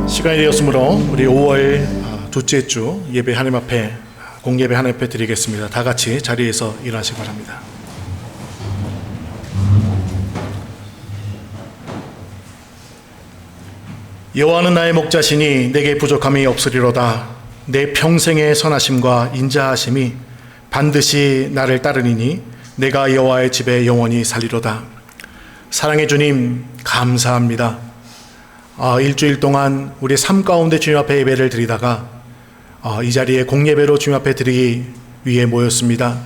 시간이 되었으므로 우리 5월 둘째 주 예배 하나님 앞에 공예배 하나님 앞에 드리겠습니다. 다 같이 자리에서 일어나시기 바랍니다. 여호와는 나의 목자시니 내게 부족함이 없으리로다. 내 평생의 선하심과 인자하심이 반드시 나를 따르리니 내가 여호와의 집에 영원히 살리로다. 사랑의 주님 감사합니다. 일주일 동안 우리 삶 가운데 주님 앞에 예배를 드리다가 이 자리에 공예배로 주님 앞에 드리기 위해 모였습니다.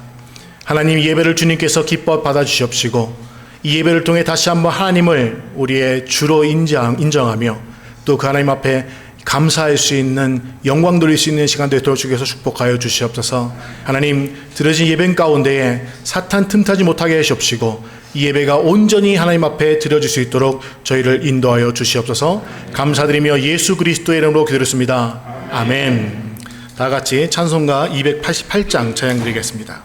하나님, 이 예배를 주님께서 기뻐 받아주시옵시고 이 예배를 통해 다시 한번 하나님을 우리의 주로 인정하며 또 그 하나님 앞에 감사할 수 있는, 영광 돌릴 수 있는 시간 되도록 주께서 축복하여 주시옵소서. 하나님, 드려진 예배 가운데에 사탄 틈타지 못하게 하시옵시고 이 예배가 온전히 하나님 앞에 드려질 수 있도록 저희를 인도하여 주시옵소서. 감사드리며 예수 그리스도의 이름으로 기도했습니다. 아멘. 다 같이 찬송가 288장 찬양 드리겠습니다.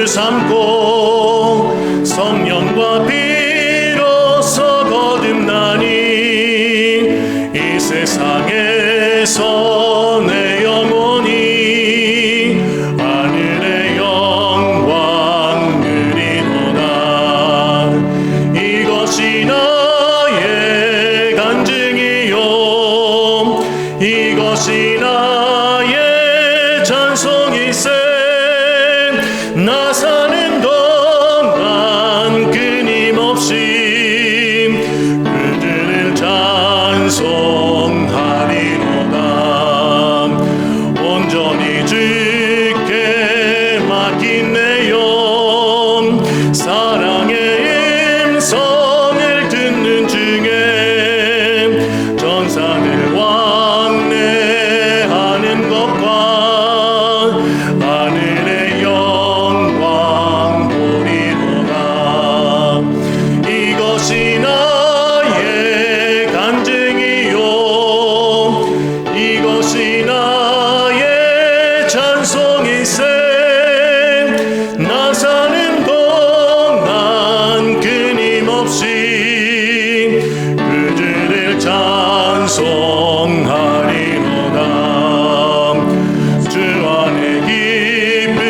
삼고 성령과 비로소 거듭나니 이 세상에서 내 영혼이 하늘의 영광 누리노라. 이것이 나의 간증이요 이것이 나의 찬송일세. 나 사는 동안 끊임없이 그들을 찬송하리로다. 온전히 주께 맡긴 내 영 사랑의 음성을 듣는 중에 전사들 왕래하는 것과 하늘의 영광 보리로다. 이것이 나의 간증이요 이것이 나의 찬송일세. 나 사는 동안 끊임없이 그들을 찬송하리로다. 주 안에 기쁨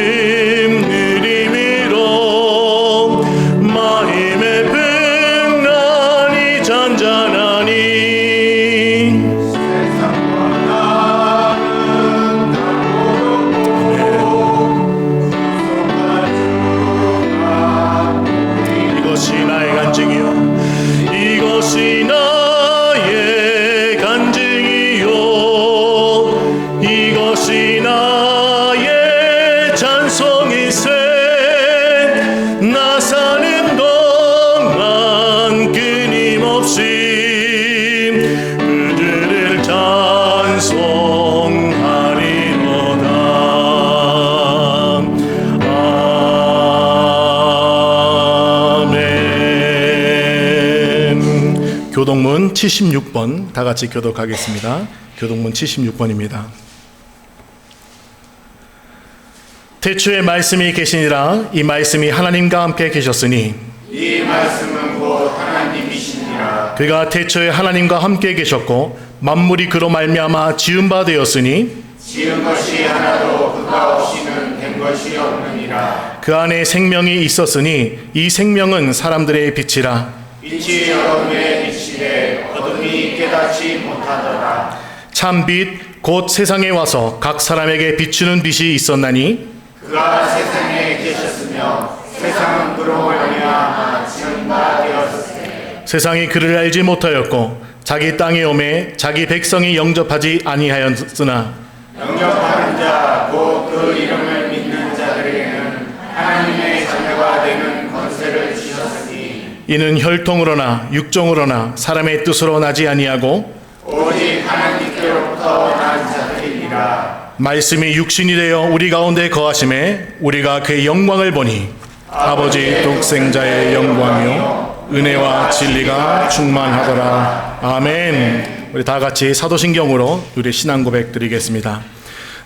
누림으로 마음의 풍랑이 잔잔하니 세상과 나를 교동문 76번 다 같이 교독하겠습니다. 교동문 76번입니다. 태초에 말씀이 계시니라. 이 말씀이 하나님과 함께 계셨으니 이 말씀은 곧 하나님이시니라. 그가 태초에 하나님과 함께 계셨고 만물이 그로 말미암아 지은 바 되었으니 지은 것이 하나도 그가 없이는 된 것이 없느니라. 그 안에 생명이 있었으니 이 생명은 사람들의 빛이라. 빛이 어둠에 비치되 어둠이 깨닫지 못하더라. 참 빛 곧 세상에 와서 각 사람에게 비추는 빛이 있었나니 그가 세상에 계셨으며 세상은 그로 말미암아 지은 바 되었으되 세상이 그를 알지 못하였고 자기 땅에 오매 자기 백성이 영접하지 아니하였으나 영접하는 자 곧 그 이름을 믿는 자들에게는 하나님의 자녀가 되는 권세를 주셨으니 이는 혈통으로나 육종으로나 사람의 뜻으로 나지 아니하고 오직 하나님께로부터 난 자들이니라. 말씀이 육신이 되어 우리 가운데 거하심에 우리가 그의 영광을 보니 아버지 독생자의 영광이요 은혜와 진리가 충만하더라. 아멘. 우리 다 같이 사도신경으로 우리 신앙 고백 드리겠습니다.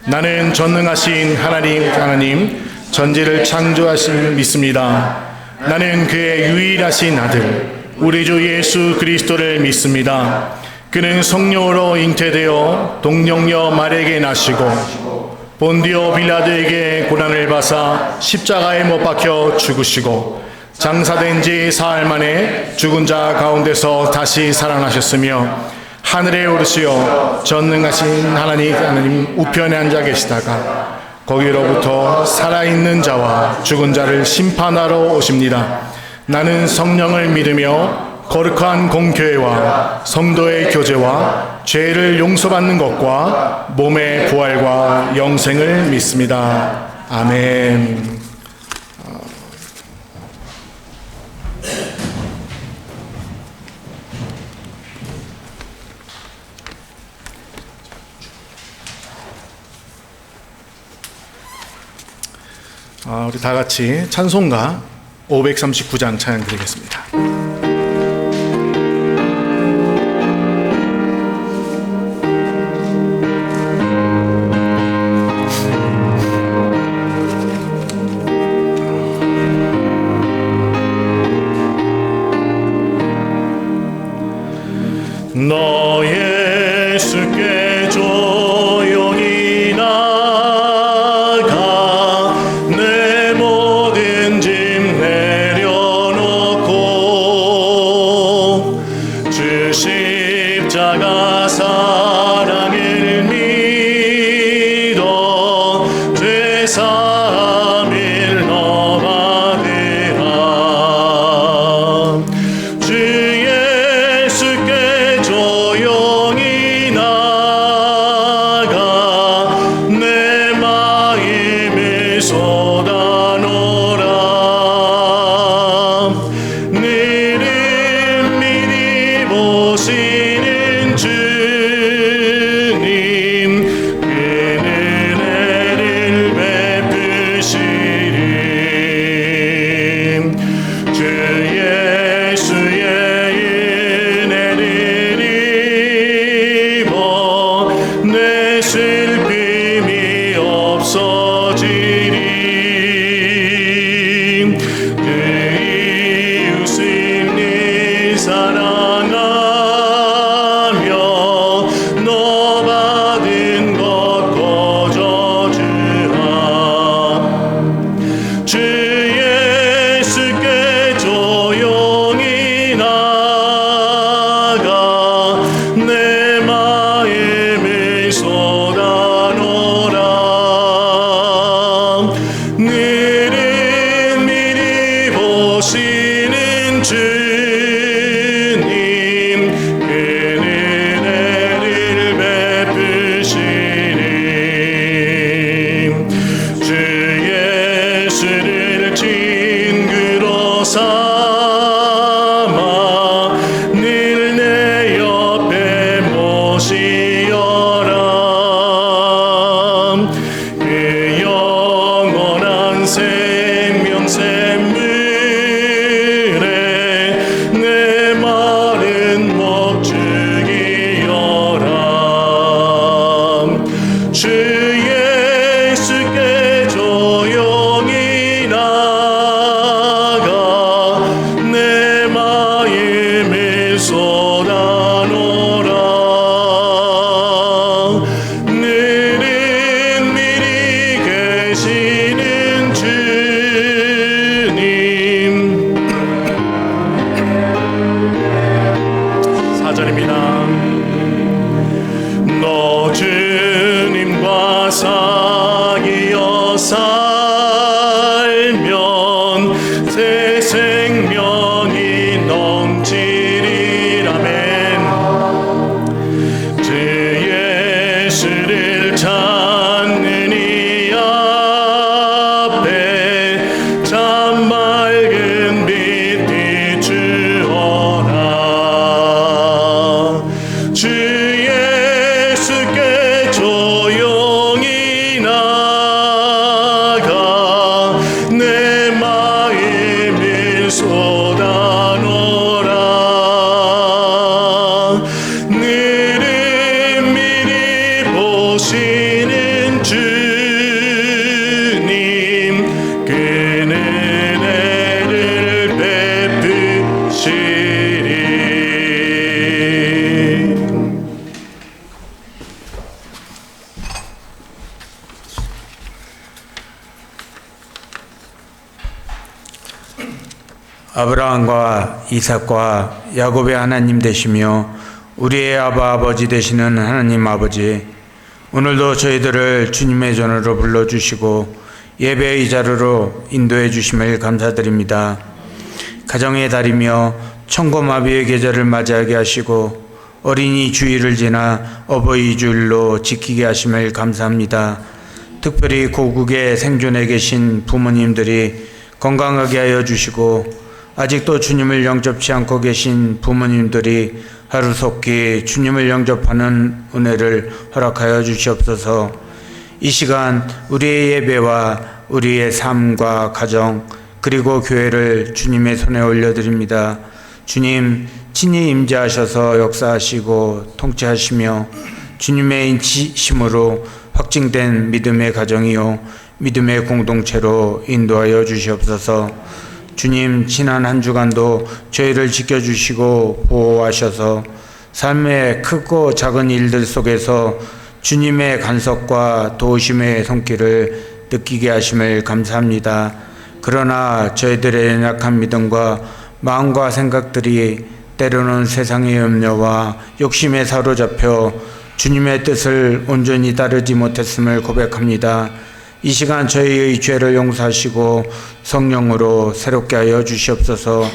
나는 전능하신 하나님 전지를 창조하신 믿습니다. 나는 그의 유일하신 아들 우리 주 예수 그리스도를 믿습니다. 그는 성령으로 잉태되어 동정녀 마리아에게 나시고 본디오 빌라도에게 고난을 받아 십자가에 못 박혀 죽으시고 장사된 지 사흘 만에 죽은 자 가운데서 다시 살아나셨으며 하늘에 오르시어 전능하신 하나님 우편에 앉아 계시다가 거기로부터 살아있는 자와 죽은 자를 심판하러 오십니다. 나는 성령을 믿으며 거룩한 공교회와 성도의 교제와 죄를 용서받는 것과 몸의 부활과 영생을 믿습니다. 아멘. 우리 다 같이 찬송가 539장 찬양 드리겠습니다. 너 예수께 조용히 나가 내 모든 짐 내려놓고 주 십자가 사랑을 믿어 죄 사함을 너 받으라. 주 예수께 조용히 나가 내 마음을 쏟아놓으라. 너를 미리 보시는 주님 그 은혜를 베푸시리. 주 예수의 은혜를 입어 내 슬픔이 없어지리. 그 이웃을 네 사랑하며 너 받은 것 거저주라. 주 예수께 조용히 나가 내 마음을 쏟아 주 예수께 조용히 나가 내 마음을 쏟아놓으라. 늘은 미리 계시는 주님. 4절입니다. 너 주님과 사귀어 살면 새 생명이 넘치리라멘. 주 예수를 찾는 이 앞에 참 맑은 빛 비추어라. 주 예수께 조용히 나가 내 마음을 쏟아놓으라. 늘은 미리 보시는 주님, 그는 은혜를 베푸시리. 아브라함과 이삭과 야곱의 하나님 되시며 우리의 아버지 되시는 하나님 아버지, 오늘도 저희들을 주님의 전으로 불러주시고 예배의 자리로 인도해 주심을 감사드립니다. 가정의 달이며 천고마비의 계절을 맞이하게 하시고 어린이 주일을 지나 어버이 주일로 지키게 하심을 감사합니다. 특별히 고국에 생존해 계신 부모님들이 건강하게 하여 주시고 아직도 주님을 영접치 않고 계신 부모님들이 하루속히 주님을 영접하는 은혜를 허락하여 주시옵소서. 이 시간 우리의 예배와 우리의 삶과 가정 그리고 교회를 주님의 손에 올려드립니다. 주님 친히 임재하셔서 역사하시고 통치하시며 주님의 인치심으로 확증된 믿음의 가정이요 믿음의 공동체로 인도하여 주시옵소서. 주님 지난 한 주간도 저희를 지켜주시고 보호하셔서 삶의 크고 작은 일들 속에서 주님의 간섭과 도우심의 손길을 느끼게 하심을 감사합니다. 그러나 저희들의 연약한 믿음과 마음과 생각들이 때로는 세상의 염려와 욕심에 사로잡혀 주님의 뜻을 온전히 따르지 못했음을 고백합니다. 이 시간 저희의 죄를 용서하시고 성령으로 새롭게 하여 주시옵소서.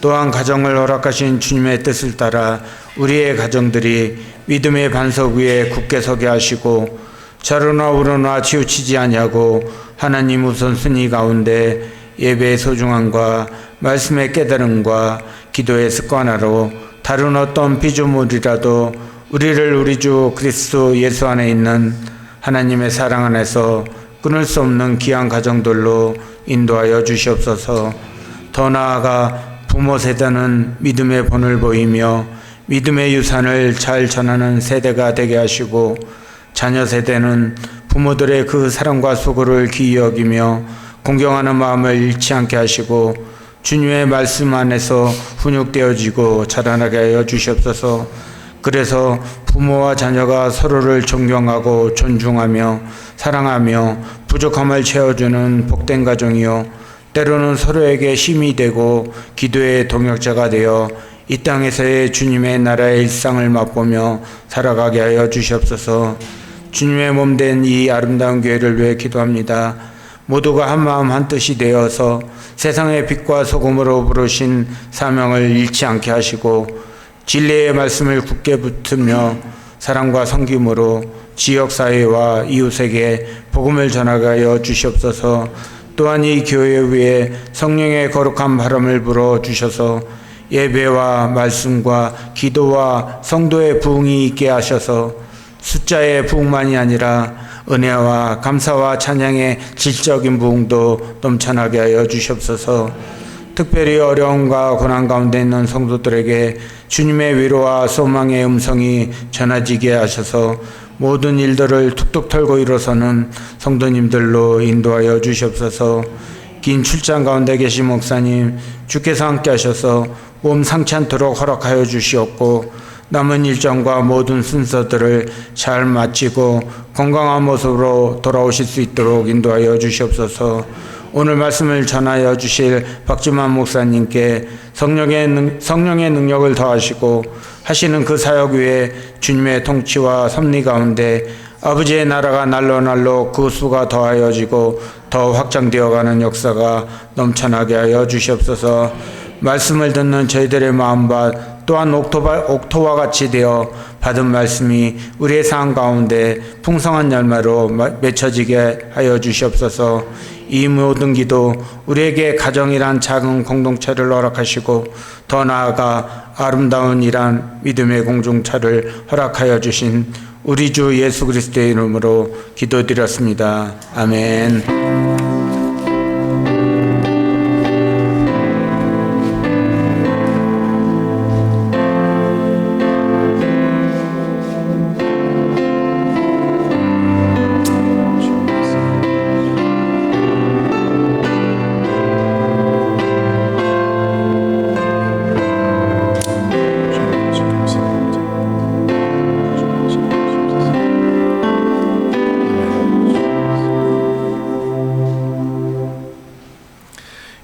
또한 가정을 허락하신 주님의 뜻을 따라 우리의 가정들이 믿음의 반석 위에 굳게 서게 하시고 좌로나 우로나 치우치지 아니하고 하나님 우선순위 가운데 예배의 소중함과 말씀의 깨달음과 기도의 습관화로 다른 어떤 피조물이라도 우리를 우리 주 그리스도 예수 안에 있는 하나님의 사랑 안에서 끊을 수 없는 귀한 가정들로 인도하여 주시옵소서. 더 나아가 부모 세대는 믿음의 본을 보이며 믿음의 유산을 잘 전하는 세대가 되게 하시고 자녀 세대는 부모들의 그 사랑과 수고를 귀히 여기며 공경하는 마음을 잃지 않게 하시고 주님의 말씀 안에서 훈육되어지고 자라나게 하여 주시옵소서. 그래서 부모와 자녀가 서로를 존경하고 존중하며 사랑하며 부족함을 채워주는 복된 가정이요 때로는 서로에게 힘이 되고 기도의 동역자가 되어 이 땅에서의 주님의 나라의 일상을 맛보며 살아가게 하여 주시옵소서. 주님의 몸된 이 아름다운 교회를 위해 기도합니다. 모두가 한마음 한뜻이 되어서 세상의 빛과 소금으로 부르신 사명을 잃지 않게 하시고 진리의 말씀을 굳게 붙으며 사랑과 섬김으로 지역사회와 이웃에게 복음을 전하게 하여 주시옵소서. 또한 이 교회 위에 성령의 거룩한 바람을 불어 주셔서 예배와 말씀과 기도와 성도의 부흥이 있게 하셔서 숫자의 부흥만이 아니라 은혜와 감사와 찬양의 질적인 부흥도 넘쳐나게 하여 주시옵소서. 특별히 어려움과 고난 가운데 있는 성도들에게 주님의 위로와 소망의 음성이 전해지게 하셔서 모든 일들을 툭툭 털고 일어서는 성도님들로 인도하여 주시옵소서. 긴 출장 가운데 계신 목사님, 주께서 함께 하셔서 몸 상치 않도록 허락하여 주시옵고, 남은 일정과 모든 순서들을 잘 마치고 건강한 모습으로 돌아오실 수 있도록 인도하여 주시옵소서. 오늘 말씀을 전하여 주실 박지만 목사님께 성령의 능력을 더하시고 하시는 그 사역 위에 주님의 통치와 섭리 가운데 아버지의 나라가 날로 그 수가 더하여지고 더 확장되어가는 역사가 넘쳐나게 하여 주시옵소서. 말씀을 듣는 저희들의 마음밭 또한 옥토와 같이 되어 받은 말씀이 우리의 삶 가운데 풍성한 열매로 맺혀지게 하여 주시옵소서. 이 모든 기도 우리에게 가정이란 작은 공동체를 허락하시고 더 나아가 아름다운 이란 믿음의 공동체를 허락하여 주신 우리 주 예수 그리스도의 이름으로 기도드렸습니다. 아멘.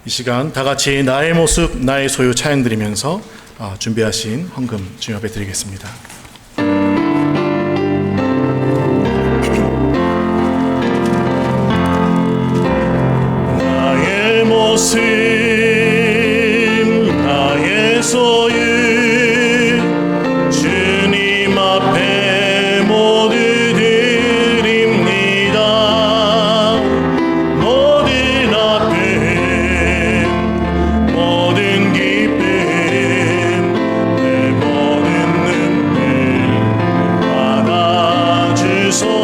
이 시간 다 같이 나의 모습 나의 소유 찬양 드리면서 준비하신 헌금 주님 앞에 드리겠습니다. 나의 모습 나의 소유 주님 앞에 모두 드립니다. 모든 아픔 모든 기쁨 내 모든 눈물 받아주소서.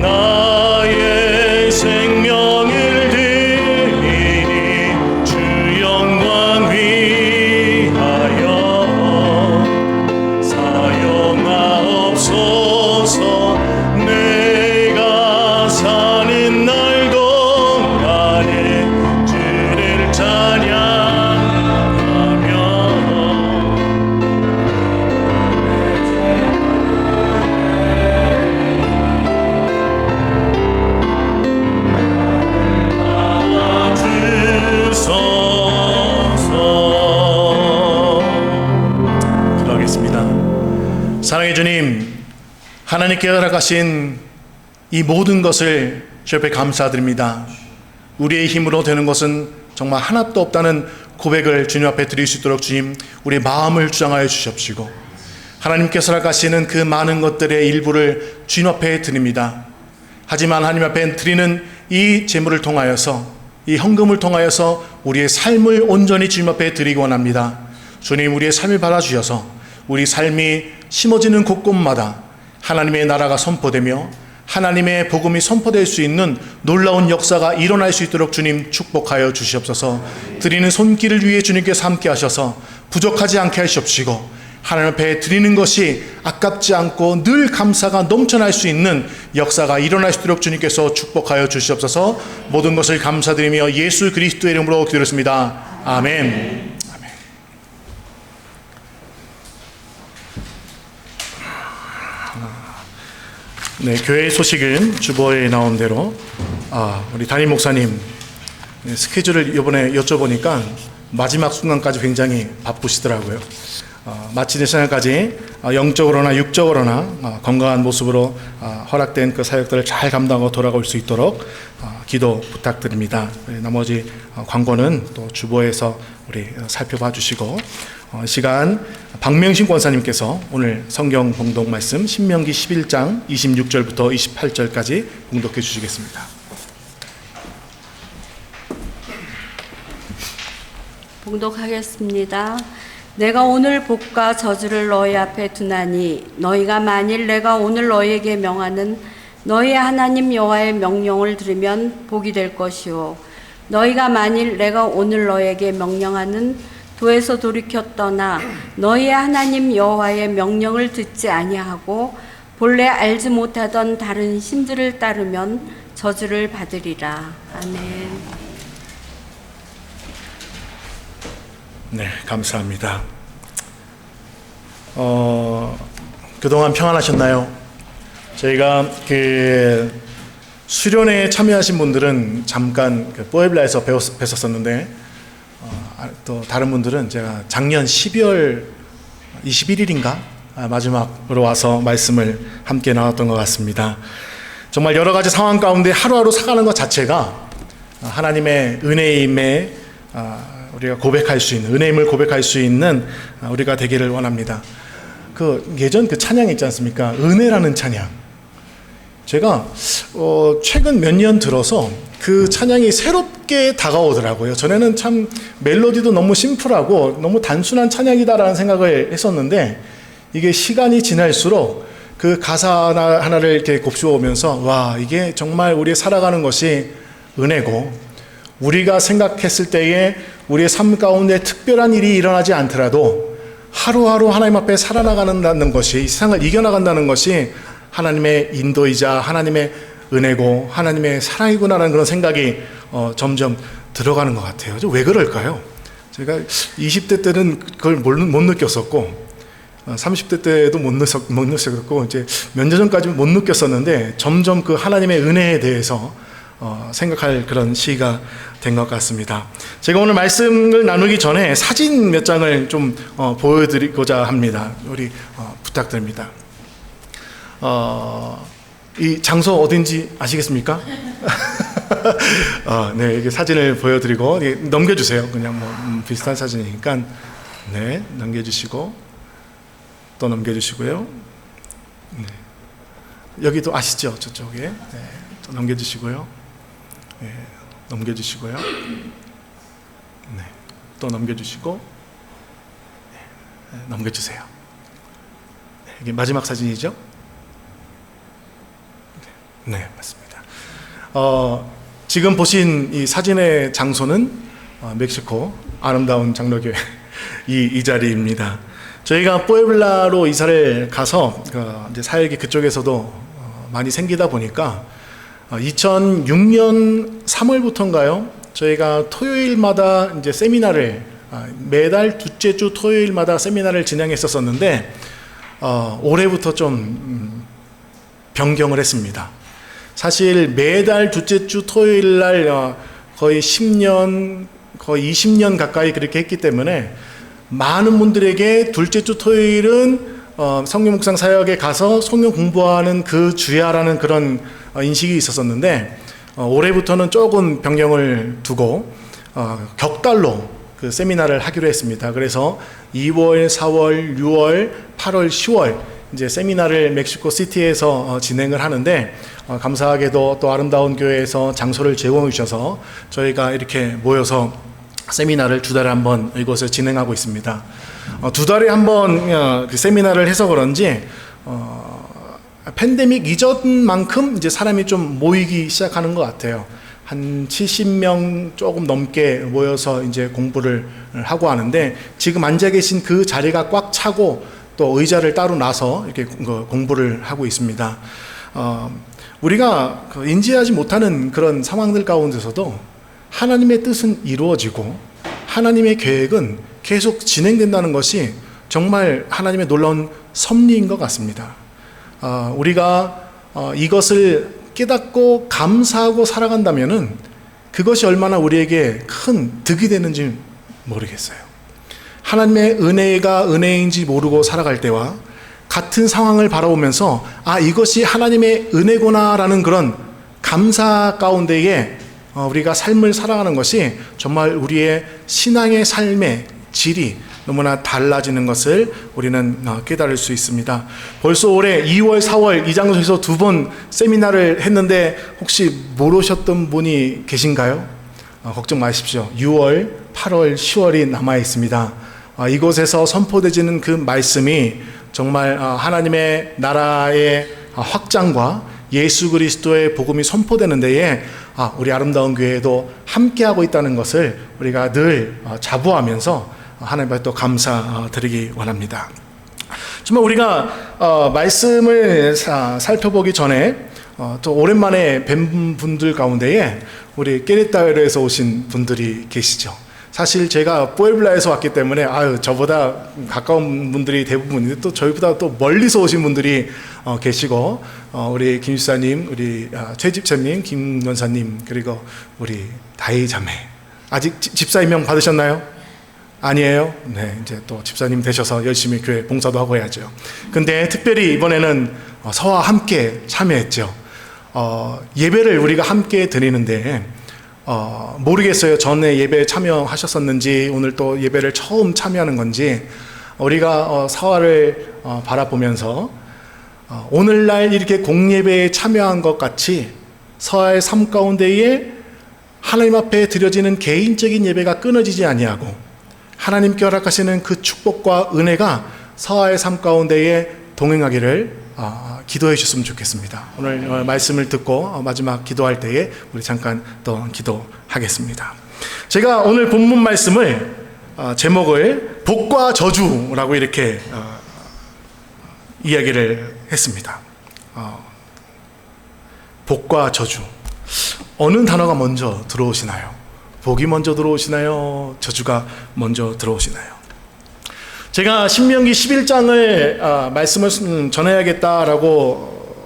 나의 생명을 드리니 주 영광 위하여 사용하옵소서. 내가 사는 날 동안에 주를 찬양하며 기도하겠습니다. 사랑의 주님, 하나님께 허락하신 이 모든 것을 주 옆에 감사드립니다. 우리의 힘으로 되는 것은 정말 하나도 없다는 고백을 주님 앞에 드릴 수 있도록 주님 우리의 마음을 주장하여 주시옵시고, 하나님께서 허락하시는 그 많은 것들의 일부를 주님 앞에 드립니다. 하지만 하나님 앞에 드리는 이 제물을 통하여서, 이 헌금을 통하여서 우리의 삶을 온전히 주님 앞에 드리기 원합니다. 주님, 우리의 삶을 받아주셔서 우리 삶이 심어지는 곳곳마다 하나님의 나라가 선포되며 하나님의 복음이 선포될 수 있는 놀라운 역사가 일어날 수 있도록 주님 축복하여 주시옵소서. 드리는 손길을 위해 주님께서 함께 하셔서 부족하지 않게 하시옵시고, 하나님 앞에 드리는 것이 아깝지 않고 늘 감사가 넘쳐날 수 있는 역사가 일어날 수 있도록 주님께서 축복하여 주시옵소서. 모든 것을 감사드리며 예수 그리스도의 이름으로 기도했습니다. 아멘. 네, 교회 소식은 주보에 나온 대로 우리 담임 목사님 스케줄을 이번에 여쭤보니까 마지막 순간까지 굉장히 바쁘시더라고요. 마치는 시간까지 영적으로나 육적으로나 건강한 모습으로 허락된 그 사역들을 잘 감당하고 돌아올 수 있도록 기도 부탁드립니다. 나머지 광고는 또 주보에서 우리 살펴봐 주시고, 시간 박명신 권사님께서 오늘 성경 봉독 말씀 신명기 11장 26절부터 28절까지 봉독해 주시겠습니다. 봉독하겠습니다. 내가 오늘 복과 저주를 너희 앞에 두나니 너희가 만일 내가 오늘 너희에게 명하는 너희 하나님 여호와의 명령을 들으면 복이 될 것이요, 너희가 만일 내가 오늘 너희에게 명령하는 도에서 돌이켜 떠나 너희의 하나님 여호와의 명령을 듣지 아니하고 본래 알지 못하던 다른 신들을 따르면 저주를 받으리라. 아멘. 네, 감사합니다. 그동안 평안하셨나요? 저희가 그 수련회에 참여하신 분들은 잠깐 그 뿌에블라에서 뵀었었는데, 또 다른 분들은 제가 작년 12월 21일인가 마지막으로 와서 말씀을 함께 나눴던 것 같습니다. 정말 여러 가지 상황 가운데 하루하루 살아가는 것 자체가 하나님의 은혜임에 우리가 고백할 수 있는, 은혜임을 고백할 수 있는 우리가 되기를 원합니다. 그 예전 그 찬양 있지 않습니까? 은혜라는 찬양. 제가 최근 몇 년 들어서 그 찬양이 새롭게 다가오더라고요. 전에는 참 멜로디도 너무 심플하고 너무 단순한 찬양이다라는 생각을 했었는데, 이게 시간이 지날수록 그 가사 하나를 이렇게 곱씹어오면서, 와, 이게 정말 우리의 살아가는 것이 은혜고, 우리가 생각했을 때에 우리의 삶 가운데 특별한 일이 일어나지 않더라도 하루하루 하나님 앞에 살아나가는 것이, 이 세상을 이겨나간다는 것이 하나님의 인도이자 하나님의 은혜고 하나님의 사랑이구나라는 그런 생각이 점점 들어가는 것 같아요. 왜 그럴까요? 제가 20대 때는 그걸 못 느꼈었고, 30대 때도 못 느꼈었고, 이제 몇 년 전까지는 못 느꼈었는데, 점점 그 하나님의 은혜에 대해서 생각할 그런 시기가 된 것 같습니다. 제가 오늘 말씀을 나누기 전에 사진 몇 장을 좀 보여드리고자 합니다. 우리 부탁드립니다. 이 장소 어딘지 아시겠습니까? 네, 이렇게 사진을 보여드리고 넘겨주세요. 그냥 뭐 비슷한 사진이니까. 네, 넘겨주시고 또 넘겨주시고요. 네. 여기도 아시죠? 저쪽에. 네, 또 넘겨주시고요. 네, 넘겨주시고요. 네, 또 넘겨주시고. 네, 넘겨주세요. 네, 이게 마지막 사진이죠? 네, 맞습니다. 지금 보신 이 사진의 장소는 멕시코 아름다운 장로교회 이 자리입니다. 저희가 뿌에블라로 이사를 가서 이제 사역이 그쪽에서도 많이 생기다 보니까 2006년 3월부터인가요? 저희가 토요일마다 이제 세미나를 매달 둘째 주 토요일마다 세미나를 진행했었는데, 올해부터 좀 변경을 했습니다. 사실 매달 둘째 주 토요일 날 거의 10년, 거의 20년 가까이 그렇게 했기 때문에 많은 분들에게 둘째 주 토요일은 성령 묵상 사역에 가서 성경 공부하는 그 주야라는 그런 인식이 있었었는데, 올해부터는 조금 변경을 두고 격달로 그 세미나를 하기로 했습니다. 그래서 2월, 4월, 6월, 8월, 10월 이제 세미나를 멕시코 시티에서 진행을 하는데, 감사하게도 또 아름다운 교회에서 장소를 제공해 주셔서 저희가 이렇게 모여서 세미나를 두 달에 한 번 이곳에 진행하고 있습니다. 두 달에 한 번 그 세미나를 해서 그런지 팬데믹 이전만큼 이제 사람이 좀 모이기 시작하는 것 같아요. 한 70명 조금 넘게 모여서 이제 공부를 하고 하는데, 지금 앉아 계신 그 자리가 꽉 차고 또 의자를 따로 놔서 이렇게 공부를 하고 있습니다. 우리가 인지하지 못하는 그런 상황들 가운데서도 하나님의 뜻은 이루어지고 하나님의 계획은 계속 진행된다는 것이 정말 하나님의 놀라운 섭리인 것 같습니다. 우리가 이것을 깨닫고 감사하고 살아간다면은 그것이 얼마나 우리에게 큰 득이 되는지 모르겠어요. 하나님의 은혜가 은혜인지 모르고 살아갈 때와 같은 상황을 바라보면서 아, 이것이 하나님의 은혜구나라는 그런 감사 가운데에 우리가 삶을 살아가는 것이 정말 우리의 신앙의 삶의 질이 너무나 달라지는 것을 우리는 깨달을 수 있습니다. 벌써 올해 2월, 4월 이 장소에서 2번 세미나를 했는데 혹시 모르셨던 분이 계신가요? 걱정 마십시오. 6월, 8월, 10월이 남아 있습니다. 이곳에서 선포되지는 그 말씀이 정말 하나님의 나라의 확장과 예수 그리스도의 복음이 선포되는 데에 우리 아름다운 교회에도 함께하고 있다는 것을 우리가 늘 자부하면서 하나님 앞에 또 감사드리기 원합니다. 정말 우리가 말씀을 살펴보기 전에 또 오랜만에 뵌 분들 가운데에 우리 깨레따르에서 오신 분들이 계시죠. 사실 제가 뿌에블라에서 왔기 때문에 저보다 가까운 분들이 대부분인데 또 저희보다 또 멀리서 오신 분들이 계시고 우리 김 집사님, 우리 최 집사님, 김 원사님, 그리고 우리 다희 자매, 아직 집사 임명 받으셨나요? 아니에요? 네, 이제 또 집사님 되셔서 열심히 교회 봉사도 하고 해야죠. 근데 특별히 이번에는 서와 함께 참여했죠. 예배를 우리가 함께 드리는데 모르겠어요. 전에 예배에 참여하셨었는지 오늘 또 예배를 처음 참여하는 건지 우리가 서화를 바라보면서 오늘날 이렇게 공예배에 참여한 것 같이 서화의 삶 가운데에 하나님 앞에 드려지는 개인적인 예배가 끊어지지 아니하고 하나님께 허락하시는 그 축복과 은혜가 서화의 삶 가운데에 동행하기를 기도해 주셨으면 좋겠습니다. 오늘 말씀을 듣고 마지막 기도할 때에 우리 잠깐 또 기도하겠습니다. 제가 오늘 본문 말씀을 제목을 복과 저주라고 이렇게 이야기를 했습니다. 복과 저주. 어느 단어가 먼저 들어오시나요? 복이 먼저 들어오시나요? 저주가 먼저 들어오시나요? 제가 신명기 11장을 말씀을 전해야겠다라고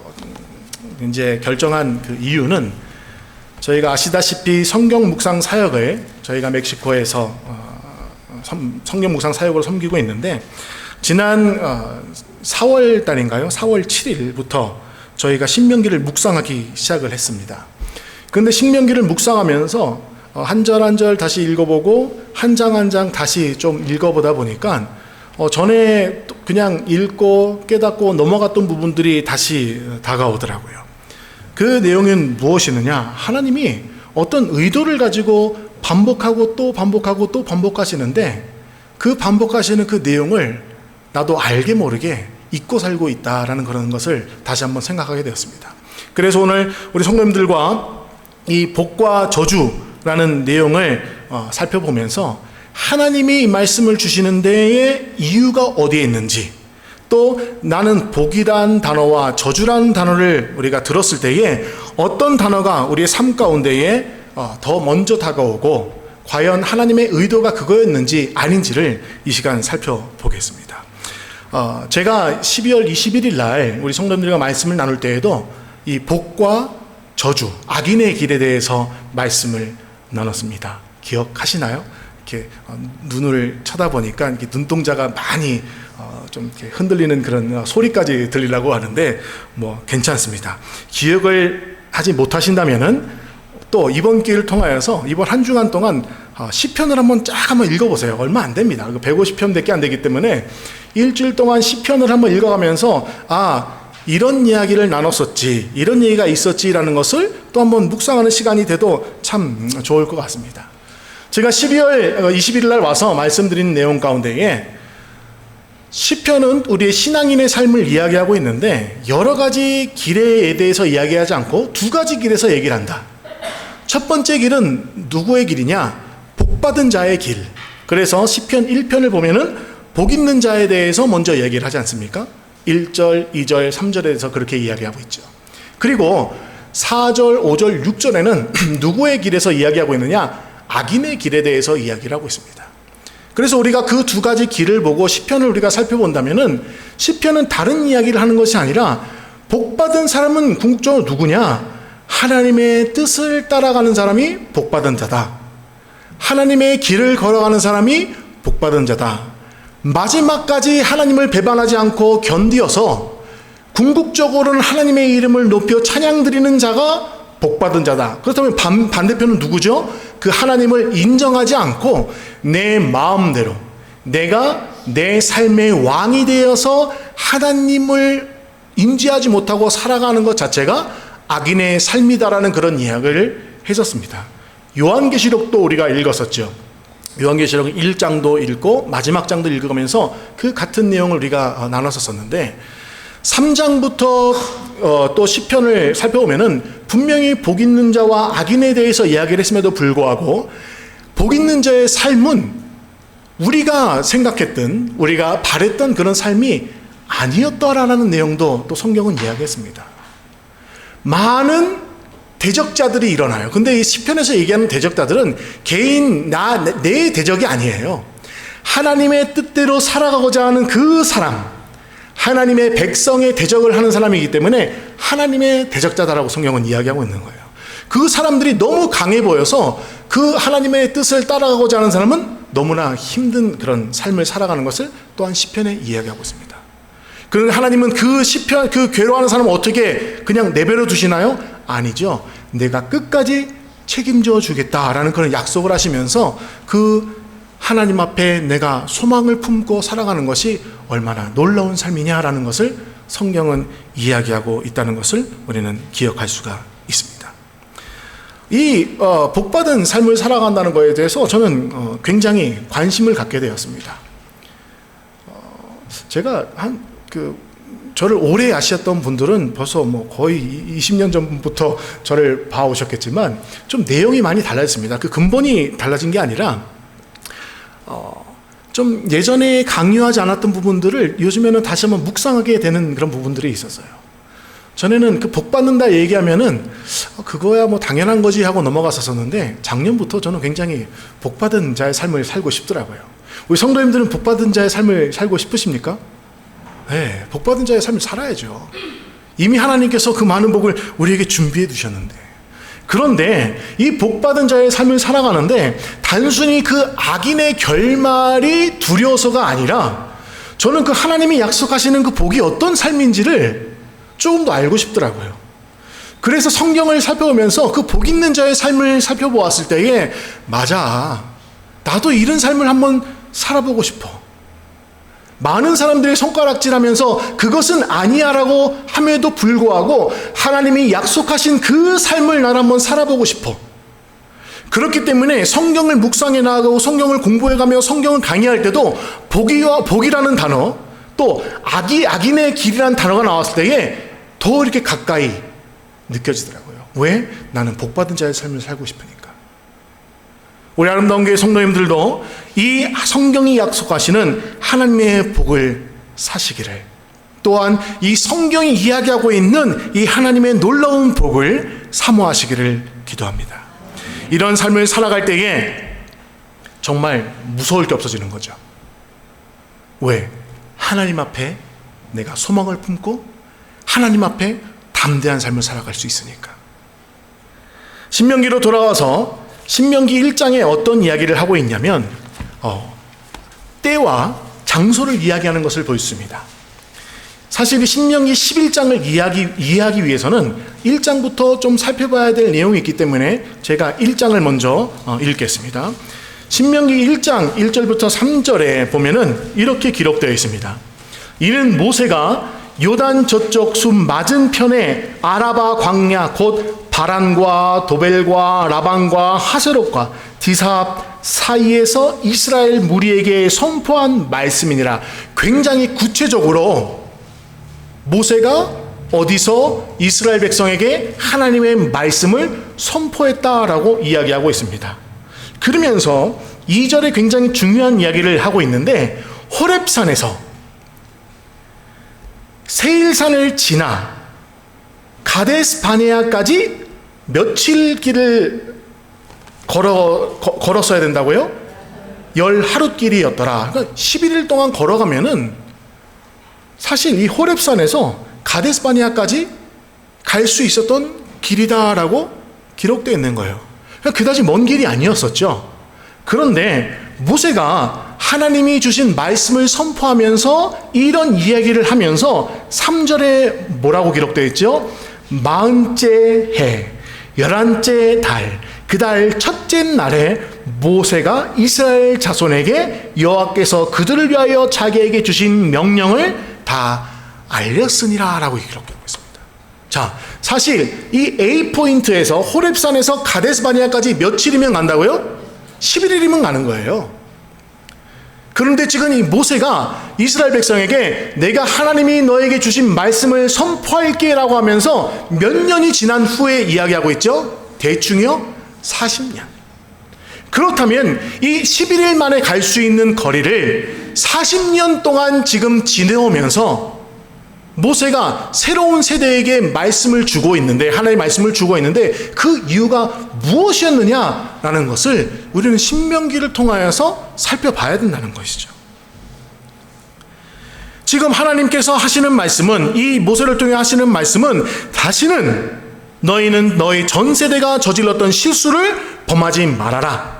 이제 결정한 그 이유는 저희가 아시다시피 성경 묵상 사역을 저희가 멕시코에서 성경 묵상 사역을 섬기고 있는데 지난 4월 달인가요? 4월 7일부터 저희가 신명기를 묵상하기 시작을 했습니다. 그런데 신명기를 묵상하면서 한 절 한 절 다시 읽어보고 한 장 한 장 다시 좀 읽어보다 보니까 전에 그냥 읽고 깨닫고 넘어갔던 부분들이 다시 다가오더라고요. 그 내용은 무엇이느냐? 하나님이 어떤 의도를 가지고 반복하고 또 반복하고 또 반복하시는데 그 반복하시는 그 내용을 나도 알게 모르게 잊고 살고 있다라는 그런 것을 다시 한번 생각하게 되었습니다. 그래서 오늘 우리 성도님들과 이 복과 저주라는 내용을 살펴보면서 하나님이 이 말씀을 주시는 데에 이유가 어디에 있는지, 또 나는 복이란 단어와 저주라는 단어를 우리가 들었을 때에 어떤 단어가 우리의 삶 가운데에 더 먼저 다가오고 과연 하나님의 의도가 그거였는지 아닌지를 이 시간 살펴보겠습니다. 제가 12월 21일 날 우리 성도님들과 말씀을 나눌 때에도 이 복과 저주, 악인의 길에 대해서 말씀을 나눴습니다. 기억하시나요? 이렇게 눈을 쳐다보니까 이렇게 눈동자가 많이 좀 이렇게 흔들리는 그런 소리까지 들리려고 하는데 뭐 괜찮습니다. 기억을 하지 못하신다면은 또 이번 기회를 통하여서 이번 한 주간 동안 시편을 한번 읽어보세요. 얼마 안 됩니다. 150편밖에 안 되기 때문에 일주일 동안 시편을 한번 읽어가면서 이런 이야기를 나눴었지, 이런 얘기가 있었지라는 것을 또 한번 묵상하는 시간이 돼도 참 좋을 것 같습니다. 제가 12월 21일 날 와서 말씀드린 내용 가운데에 시편은 우리의 신앙인의 삶을 이야기하고 있는데 여러 가지 길에 대해서 이야기하지 않고 두 가지 길에서 얘기를 한다. 첫 번째 길은 누구의 길이냐? 복받은 자의 길. 그래서 시편 1편을 보면은 복 있는 자에 대해서 먼저 얘기를 하지 않습니까? 1절, 2절, 3절에 대해서 그렇게 이야기하고 있죠. 그리고 4절, 5절, 6절에는 누구의 길에서 이야기하고 있느냐? 악인의 길에 대해서 이야기를 하고 있습니다. 그래서 우리가 그 두 가지 길을 보고 시편을 우리가 살펴본다면은 시편은 다른 이야기를 하는 것이 아니라 복받은 사람은 궁극적으로 누구냐? 하나님의 뜻을 따라가는 사람이 복받은 자다. 하나님의 길을 걸어가는 사람이 복받은 자다. 마지막까지 하나님을 배반하지 않고 견디어서 궁극적으로는 하나님의 이름을 높여 찬양드리는 자가 복받은 자다. 그렇다면 반대편은 누구죠? 그 하나님을 인정하지 않고 내 마음대로 내가 내 삶의 왕이 되어서 하나님을 인지하지 못하고 살아가는 것 자체가 악인의 삶이다라는 그런 이야기를 했었습니다. 요한계시록도 우리가 읽었었죠. 요한계시록 1장도 읽고 마지막 장도 읽으면서 그 같은 내용을 우리가 나눴었는데 3장부터 또 시편을 살펴보면은 분명히 복 있는 자와 악인에 대해서 이야기를 했음에도 불구하고 복 있는 자의 삶은 우리가 생각했던 우리가 바랬던 그런 삶이 아니었다라는 내용도 또 성경은 이야기했습니다. 많은 대적자들이 일어나요. 근데 이 시편에서 얘기하는 대적자들은 개인 내 대적이 아니에요. 하나님의 뜻대로 살아가고자 하는 그 사람, 하나님의 백성의 대적을 하는 사람이기 때문에 하나님의 대적자다라고 성경은 이야기하고 있는 거예요. 그 사람들이 너무 강해 보여서 그 하나님의 뜻을 따라가고자 하는 사람은 너무나 힘든 그런 삶을 살아가는 것을 또한 시편에 이야기하고 있습니다. 그런데 하나님은 그 시편, 그 괴로워하는 사람을 어떻게 그냥 내버려 두시나요? 아니죠. 내가 끝까지 책임져 주겠다라는 그런 약속을 하시면서 그 하나님 앞에 내가 소망을 품고 살아가는 것이 얼마나 놀라운 삶이냐라는 것을 성경은 이야기하고 있다는 것을 우리는 기억할 수가 있습니다. 이 복받은 삶을 살아간다는 것에 대해서 저는 굉장히 관심을 갖게 되었습니다. 제가 저를 오래 아셨던 분들은 벌써 거의 20년 전부터 저를 봐오셨겠지만 좀 내용이 많이 달라졌습니다. 그 근본이 달라진 게 아니라 좀 예전에 강요하지 않았던 부분들을 요즘에는 다시 한번 묵상하게 되는 그런 부분들이 있었어요. 전에는 그 복받는다 얘기하면은 그거야 당연한 거지 하고 넘어갔었는데 작년부터 저는 굉장히 복받은 자의 삶을 살고 싶더라고요. 우리 성도님들은 복받은 자의 삶을 살고 싶으십니까? 네, 복받은 자의 삶을 살아야죠. 이미 하나님께서 그 많은 복을 우리에게 준비해 두셨는데, 그런데 이 복받은 자의 삶을 살아가는데 단순히 그 악인의 결말이 두려워서가 아니라 저는 그 하나님이 약속하시는 그 복이 어떤 삶인지를 조금 더 알고 싶더라고요. 그래서 성경을 살펴보면서 그 복 있는 자의 삶을 살펴보았을 때에 맞아, 나도 이런 삶을 한번 살아보고 싶어. 많은 사람들이 손가락질하면서 그것은 아니야라고 함에도 불구하고 하나님이 약속하신 그 삶을 나는 한번 살아보고 싶어. 그렇기 때문에 성경을 묵상해 나가고 성경을 공부해가며 성경을 강의할 때도 복이라는 단어, 또 악인의 길이라는 단어가 나왔을 때에 더 이렇게 가까이 느껴지더라고요. 왜? 나는 복받은 자의 삶을 살고 싶으니까. 우리 아름다운 교회 성도님들도 이 성경이 약속하시는 하나님의 복을 사시기를, 또한 이 성경이 이야기하고 있는 이 하나님의 놀라운 복을 사모하시기를 기도합니다. 이런 삶을 살아갈 때에 정말 무서울 게 없어지는 거죠. 왜? 하나님 앞에 내가 소망을 품고 하나님 앞에 담대한 삶을 살아갈 수 있으니까. 신명기로 돌아와서 신명기 1장에 어떤 이야기를 하고 있냐면 때와 장소를 이야기하는 것을 볼 수 있습니다. 사실 신명기 11장을 이해하기 위해서는 1장부터 좀 살펴봐야 될 내용이 있기 때문에 제가 1장을 먼저 읽겠습니다. 신명기 1장 1절부터 3절에 보면은 이렇게 기록되어 있습니다. 이는 모세가 요단 저쪽 숲 맞은편에 아라바 광야 곧 바란과 도벨과 라반과 하세롯과 디사합 사이에서 이스라엘 무리에게 선포한 말씀이니라. 굉장히 구체적으로 모세가 어디서 이스라엘 백성에게 하나님의 말씀을 선포했다라고 이야기하고 있습니다. 그러면서 2절에 굉장히 중요한 이야기를 하고 있는데, 호렙산에서 세일산을 지나 가데스 바네아까지 며칠 길을 걸었어야 된다고요? 10하루 길이었더라. 그러니까 11일 동안 걸어가면은 사실 이 호렙산에서 가데스 바네아까지 갈 수 있었던 길이다라고 기록되어 있는 거예요. 그러니까 그다지 먼 길이 아니었었죠. 그런데 모세가 하나님이 주신 말씀을 선포하면서 이런 이야기를 하면서 3절에 뭐라고 기록되어 있죠? 40째 해 11째 달 그 달 첫째 날에 모세가 이스라엘 자손에게 여호와께서 그들을 위하여 자기에게 주신 명령을 다 알렸으니라 라고 기록되고 있습니다. 자, 사실 이 A포인트에서 호렙산에서 가데스 바네아까지 며칠이면 간다고요? 11일이면 가는 거예요. 그런데 지금 이 모세가 이스라엘 백성에게 내가 하나님이 너에게 주신 말씀을 선포할게 라고 하면서 몇 년이 지난 후에 이야기하고 있죠? 대충이요? 40년. 그렇다면 이 11일 만에 갈 수 있는 거리를 40년 동안 지금 지내오면서 모세가 새로운 세대에게 말씀을 주고 있는데, 하나님의 말씀을 주고 있는데 그 이유가 무엇이었느냐라는 것을 우리는 신명기를 통하여서 살펴봐야 된다는 것이죠. 지금 하나님께서 하시는 말씀은, 이 모세를 통해 하시는 말씀은 다시는 너희는 너희 전 세대가 저질렀던 실수를 범하지 말아라.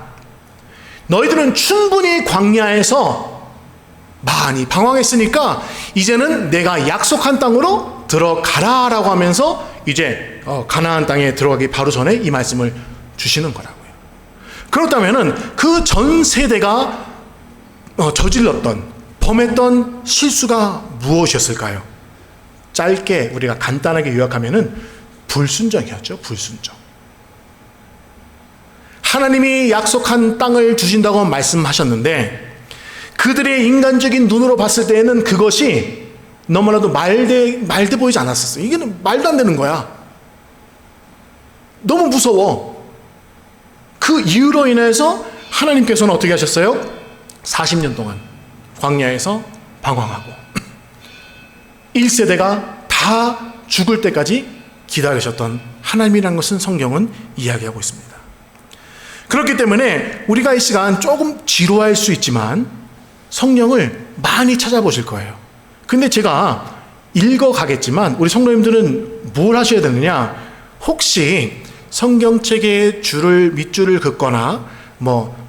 너희들은 충분히 광야에서 많이 방황했으니까 이제는 내가 약속한 땅으로 들어가라 라고 하면서 이제 가나안 땅에 들어가기 바로 전에 이 말씀을 주시는 거라고요. 그렇다면은 그 전 세대가 저질렀던, 범했던 실수가 무엇이었을까요? 짧게 우리가 간단하게 요약하면은 불순종이었죠. 불순종. 하나님이 약속한 땅을 주신다고 말씀하셨는데 그들의 인간적인 눈으로 봤을 때에는 그것이 너무나도 말돼 보이지 않았었어요. 이게 말도 안 되는 거야. 너무 무서워. 그 이유로 인해서 하나님께서는 어떻게 하셨어요? 40년 동안 광야에서 방황하고 1세대가 다 죽을 때까지 기다리셨던 하나님이라는 것은 성경은 이야기하고 있습니다. 그렇기 때문에 우리가 이 시간 조금 지루할 수 있지만 성경을 많이 찾아보실 거예요. 근데 제가 읽어가겠지만 우리 성도님들은 뭘 하셔야 되느냐? 혹시 성경책에 밑줄을 긋거나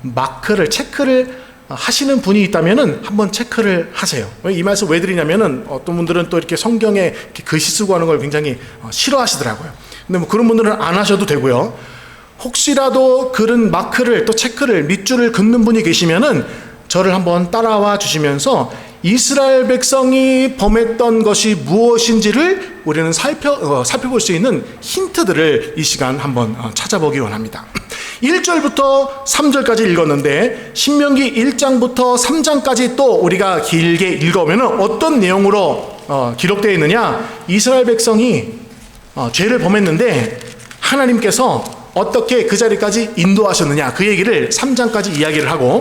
마크를, 체크를 하시는 분이 있다면은 한번 체크를 하세요. 이 말씀 왜 드리냐면은 어떤 분들은 또 이렇게 성경에 글씨 쓰고 하는 걸 굉장히 싫어하시더라고요. 근데 그런 분들은 안 하셔도 되고요. 혹시라도 그런 마크를 또 체크를 밑줄을 긋는 분이 계시면은 저를 한번 따라와 주시면서 이스라엘 백성이 범했던 것이 무엇인지를 우리는 살펴볼 수 있는 힌트들을 이 시간 한번 찾아보기 원합니다. 1절부터 3절까지 읽었는데 신명기 1장부터 3장까지 또 우리가 길게 읽어보면 어떤 내용으로 기록되어 있느냐? 이스라엘 백성이 죄를 범했는데 하나님께서 어떻게 그 자리까지 인도하셨느냐, 그 얘기를 3장까지 이야기를 하고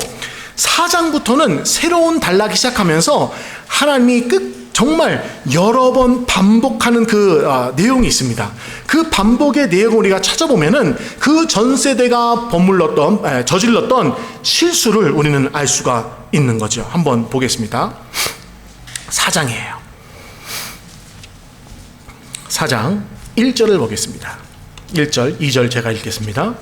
4장부터는 새로운 단락이 시작하면서 하나님이 정말 여러 번 반복하는 그 내용이 있습니다. 그 반복의 내용을 우리가 찾아보면은 그 전 세대가 저질렀던 실수를 우리는 알 수가 있는 거죠. 한번 보겠습니다. 4장이에요. 4장 1절을 보겠습니다. 1절, 2절 제가 읽겠습니다.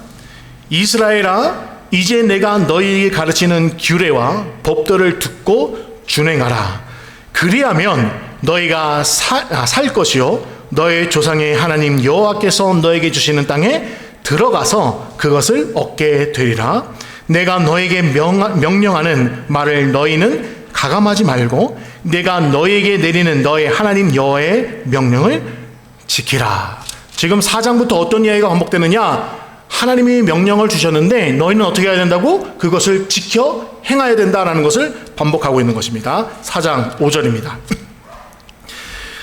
이스라엘아, 이제 내가 너희에게 가르치는 규례와 법도를 듣고 준행하라. 그리하면 너희가 살 것이요 너희 조상의 하나님 여호와께서 너에게 주시는 땅에 들어가서 그것을 얻게 되리라. 내가 너에게 명령하는 말을 너희는 가감하지 말고 내가 너희에게 내리는 너희 하나님 여호와의 명령을 지키라. 지금 4장부터 어떤 이야기가 반복되느냐? 하나님이 명령을 주셨는데 너희는 어떻게 해야 된다고? 그것을 지켜 행해야 된다라는 것을 반복하고 있는 것입니다. 4장 5절입니다.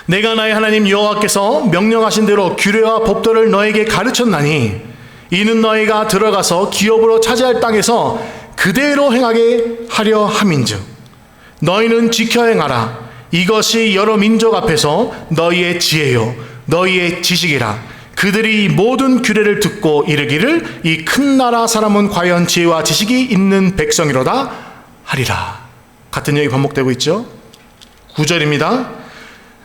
내가 나의 하나님 여호와께서 명령하신 대로 규례와 법도를 너에게 가르쳤나니 이는 너희가 들어가서 기업으로 차지할 땅에서 그대로 행하게 하려 함인즉 너희는 지켜 행하라. 이것이 여러 민족 앞에서 너희의 지혜요 너희의 지식이라. 그들이 모든 규례를 듣고 이르기를 이 큰 나라 사람은 과연 지혜와 지식이 있는 백성이로다 하리라. 같은 얘기 반복되고 있죠. 9절입니다.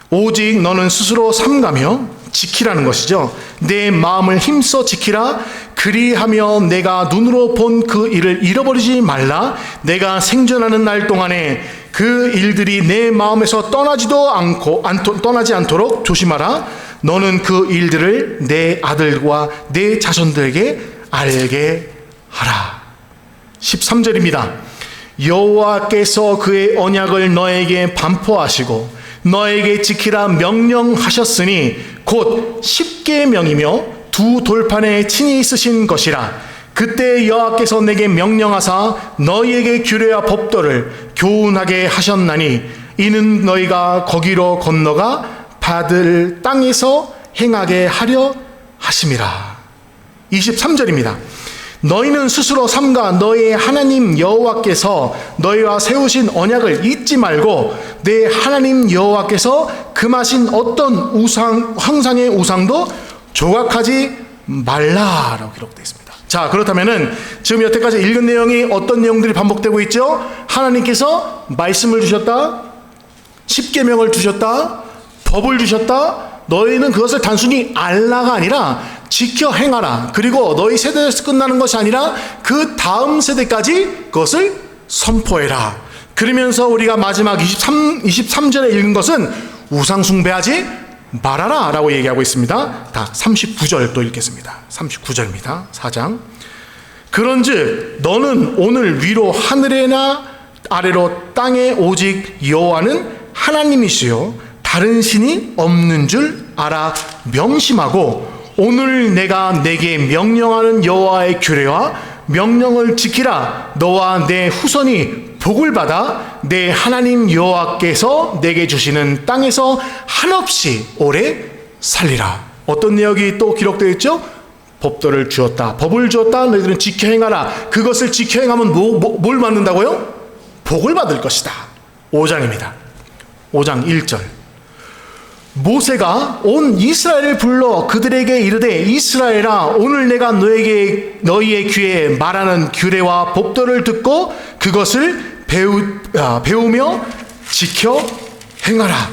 오직 너는 스스로 삼가며 지키라는 것이죠. 내 마음을 힘써 지키라. 그리하며 내가 눈으로 본 그 일을 잃어버리지 말라. 내가 생존하는 날 동안에 그 일들이 내 마음에서 떠나지 않도록 조심하라. 너는 그 일들을 내 아들과 내 자손들에게 알게 하라. 13절입니다. 여호와께서 그의 언약을 너에게 반포하시고 너에게 지키라 명령하셨으니 곧 십계명이며 두 돌판에 친히 쓰신 것이라. 그때 여호와께서 내게 명령하사 너희에게 규례와 법도를 교훈하게 하셨나니 이는 너희가 거기로 건너가 받을 땅에서 행하게 하려 하심이라. 23절입니다. 너희는 스스로 삼가 너희의 하나님 여호와께서 너희와 세우신 언약을 잊지 말고 내 하나님 여호와께서 금하신 어떤 형상의 우상도 조각하지 말라라고 기록되어 있습니다. 자, 그렇다면은 지금 여태까지 읽은 내용이 어떤 내용들이 반복되고 있죠? 하나님께서 말씀을 주셨다, 십계명을 주셨다, 법을 주셨다. 너희는 그것을 단순히 알라가 아니라 지켜 행하라. 그리고 너희 세대에서 끝나는 것이 아니라 그 다음 세대까지 그것을 선포해라. 그러면서 우리가 마지막 23절에 읽은 것은 우상 숭배하지 말아라 라고 얘기하고 있습니다. 다 39절 또 읽겠습니다. 39절입니다. 4장. 그런즉 너는 오늘 위로 하늘에나 아래로 땅에 오직 여호와는 하나님이시요 다른 신이 없는 줄 알아 명심하고 오늘 내가 내게 명령하는 여호와의 규례와 명령을 지키라. 너와 내 후손이 복을 받아 내 하나님 여호와께서 내게 주시는 땅에서 한없이 오래 살리라. 어떤 내용이 또 기록되어 있죠? 법도를 주었다, 법을 주었다. 너희들은 지켜 행하라. 그것을 지켜 행하면 뭘 받는다고요? 복을 받을 것이다. 5장입니다. 5장 1절. 모세가 온 이스라엘을 불러 그들에게 이르되 이스라엘아 오늘 내가 너희의 귀에 말하는 규례와 법도를 듣고 그것을 배우며 지켜 행하라.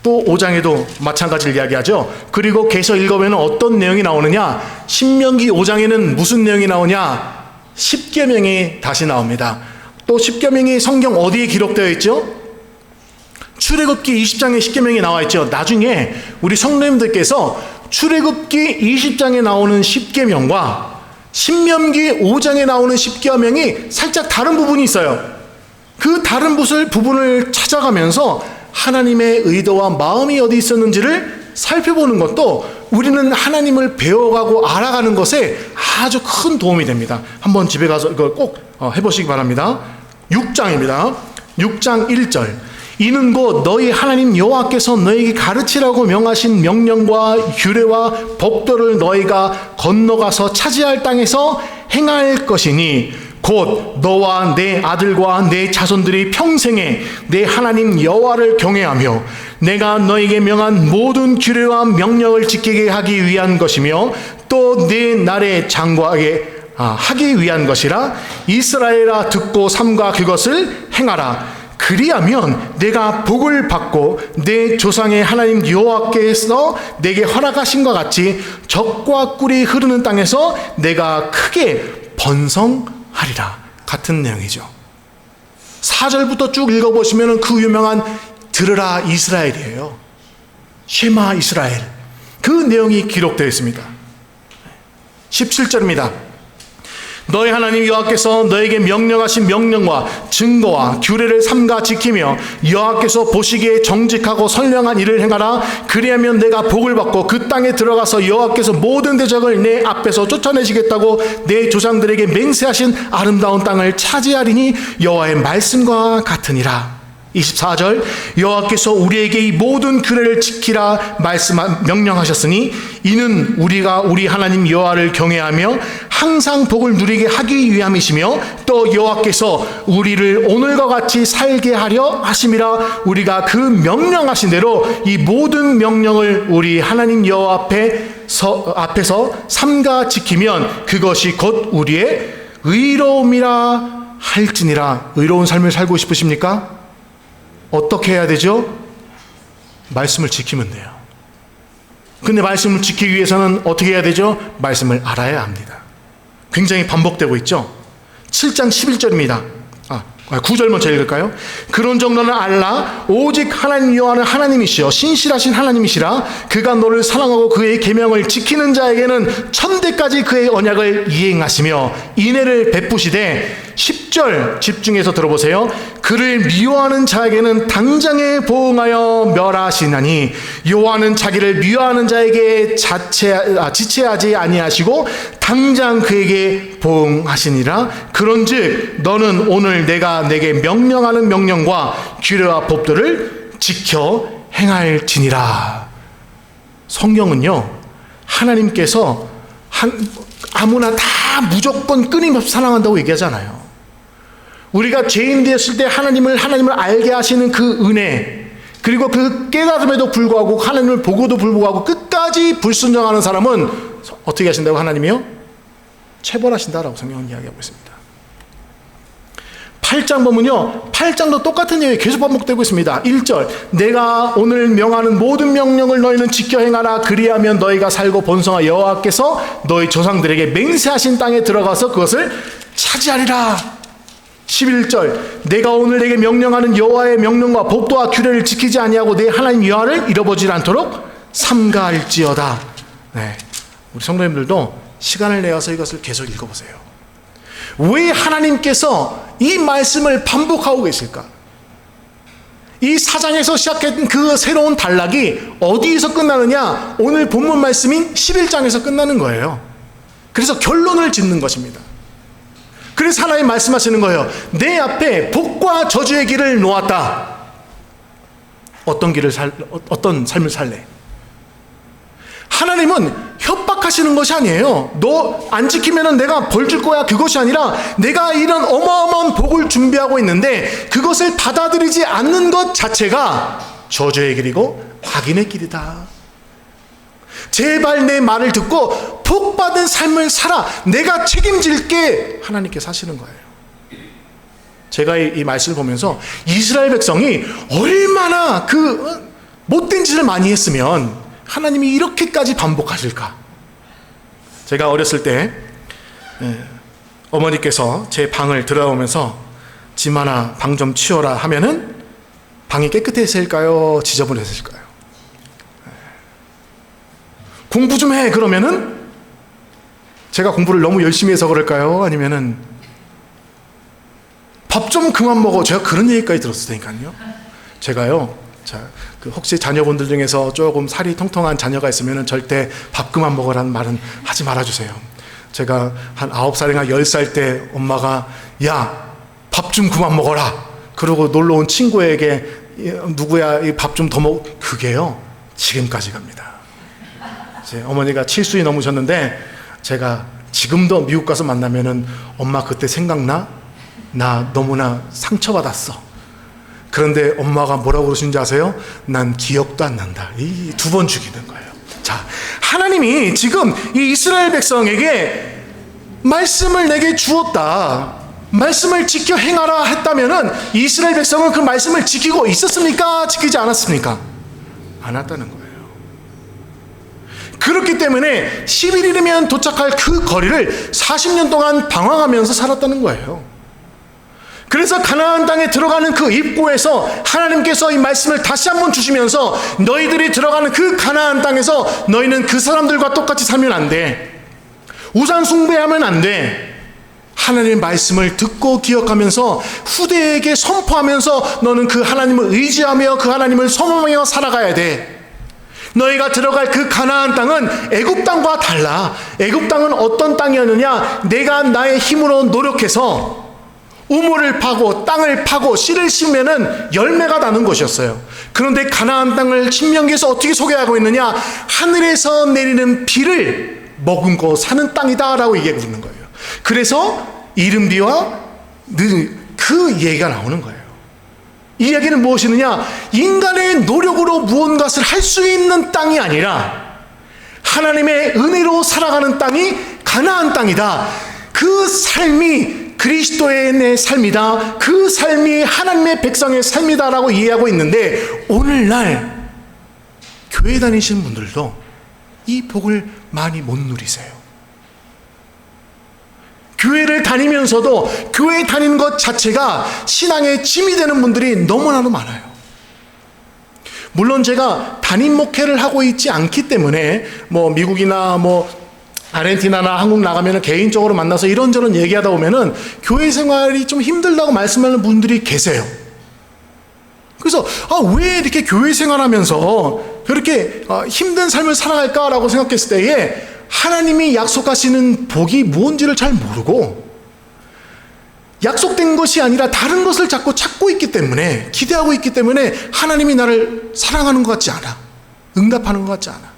또 5장에도 마찬가지를 이야기하죠. 그리고 계속 읽으면 어떤 내용이 나오느냐? 신명기 5장에는 무슨 내용이 나오냐? 십계명이 다시 나옵니다. 또 십계명이 성경 어디에 기록되어 있죠? 출애굽기 20장에 십계명이 나와 있죠. 나중에 우리 성도님들께서 출애굽기 20장에 나오는 십계명과 신명기 5장에 나오는 십계명이 살짝 다른 부분이 있어요. 그 다른 부분을 찾아가면서 하나님의 의도와 마음이 어디 있었는지를 살펴보는 것도 우리는 하나님을 배워가고 알아가는 것에 아주 큰 도움이 됩니다. 한번 집에 가서 이걸 꼭 해보시기 바랍니다. 6장입니다. 6장 1절. 이는 곧 너희 하나님 여호와께서 너희에게 가르치라고 명하신 명령과 규례와 법도를 너희가 건너가서 차지할 땅에서 행할 것이니 곧 너와 내 아들과 내 자손들이 평생에 내 하나님 여호와를 경외하며 내가 너희에게 명한 모든 규례와 명령을 지키게 하기 위한 것이며 또 내 날에 장구하게 하기 위한 것이라. 이스라엘아 듣고 삼가 그것을 행하라. 그리하면 내가 복을 받고 내 조상의 하나님 여호와께서 내게 허락하신 것 같이 젖과 꿀이 흐르는 땅에서 내가 크게 번성하리라. 같은 내용이죠. 4절부터 쭉 읽어보시면 그 유명한 들으라 이스라엘이에요. 쉐마 이스라엘. 그 내용이 기록되어 있습니다. 17절입니다. 너희 하나님 여호와께서 너에게 명령하신 명령과 증거와 규례를 삼가 지키며 여호와께서 보시기에 정직하고 선량한 일을 행하라. 그리하면 내가 복을 받고 그 땅에 들어가서 여호와께서 모든 대적을 내 앞에서 쫓아내시겠다고 내 조상들에게 맹세하신 아름다운 땅을 차지하리니 여호와의 말씀과 같으니라. 24절. 여호와께서 우리에게 이 모든 규례를 지키라 명령하셨으니 이는 우리가 우리 하나님 여호와를 경외하며 항상 복을 누리게 하기 위함이시며 또 여호와께서 우리를 오늘과 같이 살게 하려 하심이라. 우리가 그 명령하신 대로 이 모든 명령을 우리 하나님 여호와 앞에서 삼가 지키면 그것이 곧 우리의 의로움이라 할지니라. 의로운 삶을 살고 싶으십니까? 어떻게 해야 되죠? 말씀을 지키면 돼요. 근데 말씀을 지키기 위해서는 어떻게 해야 되죠? 말씀을 알아야 합니다. 굉장히 반복되고 있죠. 7장 11절입니다. 9절 먼저 읽을까요? 그런즉 너는 알라 오직 하나님 여호와는 하나님이시여 신실하신 하나님이시라. 그가 너를 사랑하고 그의 계명을 지키는 자에게는 천대까지 그의 언약을 이행하시며 인애를 베푸시되 10절 집중해서 들어보세요. 그를 미워하는 자에게는 당장에 보응하여 멸하시나니 여호와는 자기를 미워하는 자에게 지체하지 아니하시고 당장 그에게 보응하시니라. 그런즉 너는 오늘 내가 내게 명령하는 명령과 규례와 법도를 지켜 행할지니라. 성경은요, 하나님께서 아무나 다 무조건 끊임없이 사랑한다고 얘기하잖아요. 우리가 죄인 되었을 때 하나님을 알게 하시는 그 은혜, 그리고 그 깨달음에도 불구하고 하나님을 보고도 불구하고 끝까지 불순종하는 사람은 어떻게 하신다고? 하나님이요? 체벌하신다라고 성경은 이야기하고 있습니다. 8장 보면요, 8장도 똑같은 내용이 계속 반복되고 있습니다. 1절, 내가 오늘 명하는 모든 명령을 너희는 지켜 행하라. 그리하면 너희가 살고 번성하 여호와께서 너희 조상들에게 맹세하신 땅에 들어가서 그것을 차지하리라. 11절, 내가 오늘 내게 명령하는 여호와의 명령과 법도와 규례를 지키지 아니하고 내 하나님 여호와를 잃어버리지 않도록 삼가할지어다. 네, 우리 성도님들도 시간을 내어서 이것을 계속 읽어보세요. 왜 하나님께서 이 말씀을 반복하고 계실까? 이 4장에서 시작했던 그 새로운 단락이 어디에서 끝나느냐? 오늘 본문 말씀인 11장에서 끝나는 거예요. 그래서 결론을 짓는 것입니다. 그래서 하나님 말씀하시는 거예요. 내 앞에 복과 저주의 길을 놓았다. 어떤 삶을 살래? 하나님은 협박하시는 것이 아니에요. 너 안 지키면 내가 벌 줄 거야. 그것이 아니라 내가 이런 어마어마한 복을 준비하고 있는데 그것을 받아들이지 않는 것 자체가 저주의 길이고 악인의 길이다. 제발 내 말을 듣고 복받은 삶을 살아. 내가 책임질게. 하나님께서 하시는 거예요. 제가 이 말씀을 보면서 이스라엘 백성이 얼마나 그 못된 짓을 많이 했으면 하나님이 이렇게까지 반복하실까? 제가 어렸을 때 어머니께서 제 방을 들어오면서 지만아 방 좀 치워라 하면은 방이 깨끗했을까요? 지저분했을까요? 공부 좀 해 그러면은 제가 공부를 너무 열심히 해서 그럴까요? 아니면은 밥 좀 그만 먹어. 제가 그런 얘기까지 들었을 테니까요. 제가요, 혹시 자녀분들 중에서 조금 살이 통통한 자녀가 있으면 절대 밥 그만 먹으라는 말은 하지 말아주세요. 제가 한 9살이나 10살 때 엄마가 야, 밥 좀 그만 먹어라. 그러고 놀러 온 친구에게 누구야, 밥 좀 더 먹. 그게요, 지금까지 갑니다. 제 어머니가 70이 넘으셨는데 제가 지금도 미국 가서 만나면은 엄마 그때 생각나? 나 너무나 상처받았어. 그런데 엄마가 뭐라고 그러시는지 아세요? 난 기억도 안 난다. 이 2번 죽이는 거예요. 자, 하나님이 지금 이 이스라엘 백성에게 말씀을 내게 주었다. 말씀을 지켜 행하라 했다면은 이스라엘 백성은 그 말씀을 지키고 있었습니까? 지키지 않았습니까? 않았다는 거예요. 그렇기 때문에 10일이면 도착할 그 거리를 40년 동안 방황하면서 살았다는 거예요. 그래서 가나안 땅에 들어가는 그 입구에서 하나님께서 이 말씀을 다시 한번 주시면서 너희들이 들어가는 그 가나안 땅에서 너희는 그 사람들과 똑같이 살면 안 돼. 우상 숭배하면 안 돼. 하나님의 말씀을 듣고 기억하면서 후대에게 선포하면서 너는 그 하나님을 의지하며 그 하나님을 선호하며 살아가야 돼. 너희가 들어갈 그 가나안 땅은 애굽 땅과 달라. 애굽 땅은 어떤 땅이었느냐? 내가 나의 힘으로 노력해서 우물을 파고 땅을 파고 씨를 심으면은 열매가 나는 것이었어요. 그런데 가나안 땅을 신명기에서 어떻게 소개하고 있느냐? 하늘에서 내리는 비를 머금고 사는 땅이다라고 얘기하고 있는 거예요. 그래서 이른비와 그 얘기가 나오는 거예요. 이 이야기는 무엇이느냐? 인간의 노력으로 무언가를 할 수 있는 땅이 아니라 하나님의 은혜로 살아가는 땅이 가나안 땅이다. 그 삶이 그리스도의 내 삶이다. 그 삶이 하나님의 백성의 삶이다라고 이해하고 있는데 오늘날 교회 다니시는 분들도 이 복을 많이 못 누리세요. 교회를 다니면서도 교회 다니는 것 자체가 신앙의 짐이 되는 분들이 너무나도 많아요. 물론 제가 담임 목회를 하고 있지 않기 때문에 미국이나 아르헨티나나 한국 나가면 개인적으로 만나서 이런저런 얘기하다 보면은 교회 생활이 좀 힘들다고 말씀하는 분들이 계세요. 그래서 왜 이렇게 교회 생활하면서 그렇게 힘든 삶을 살아갈까라고 생각했을 때에 하나님이 약속하시는 복이 무엇인지를 잘 모르고 약속된 것이 아니라 다른 것을 자꾸 찾고 있기 때문에, 기대하고 있기 때문에 하나님이 나를 사랑하는 것 같지 않아. 응답하는 것 같지 않아.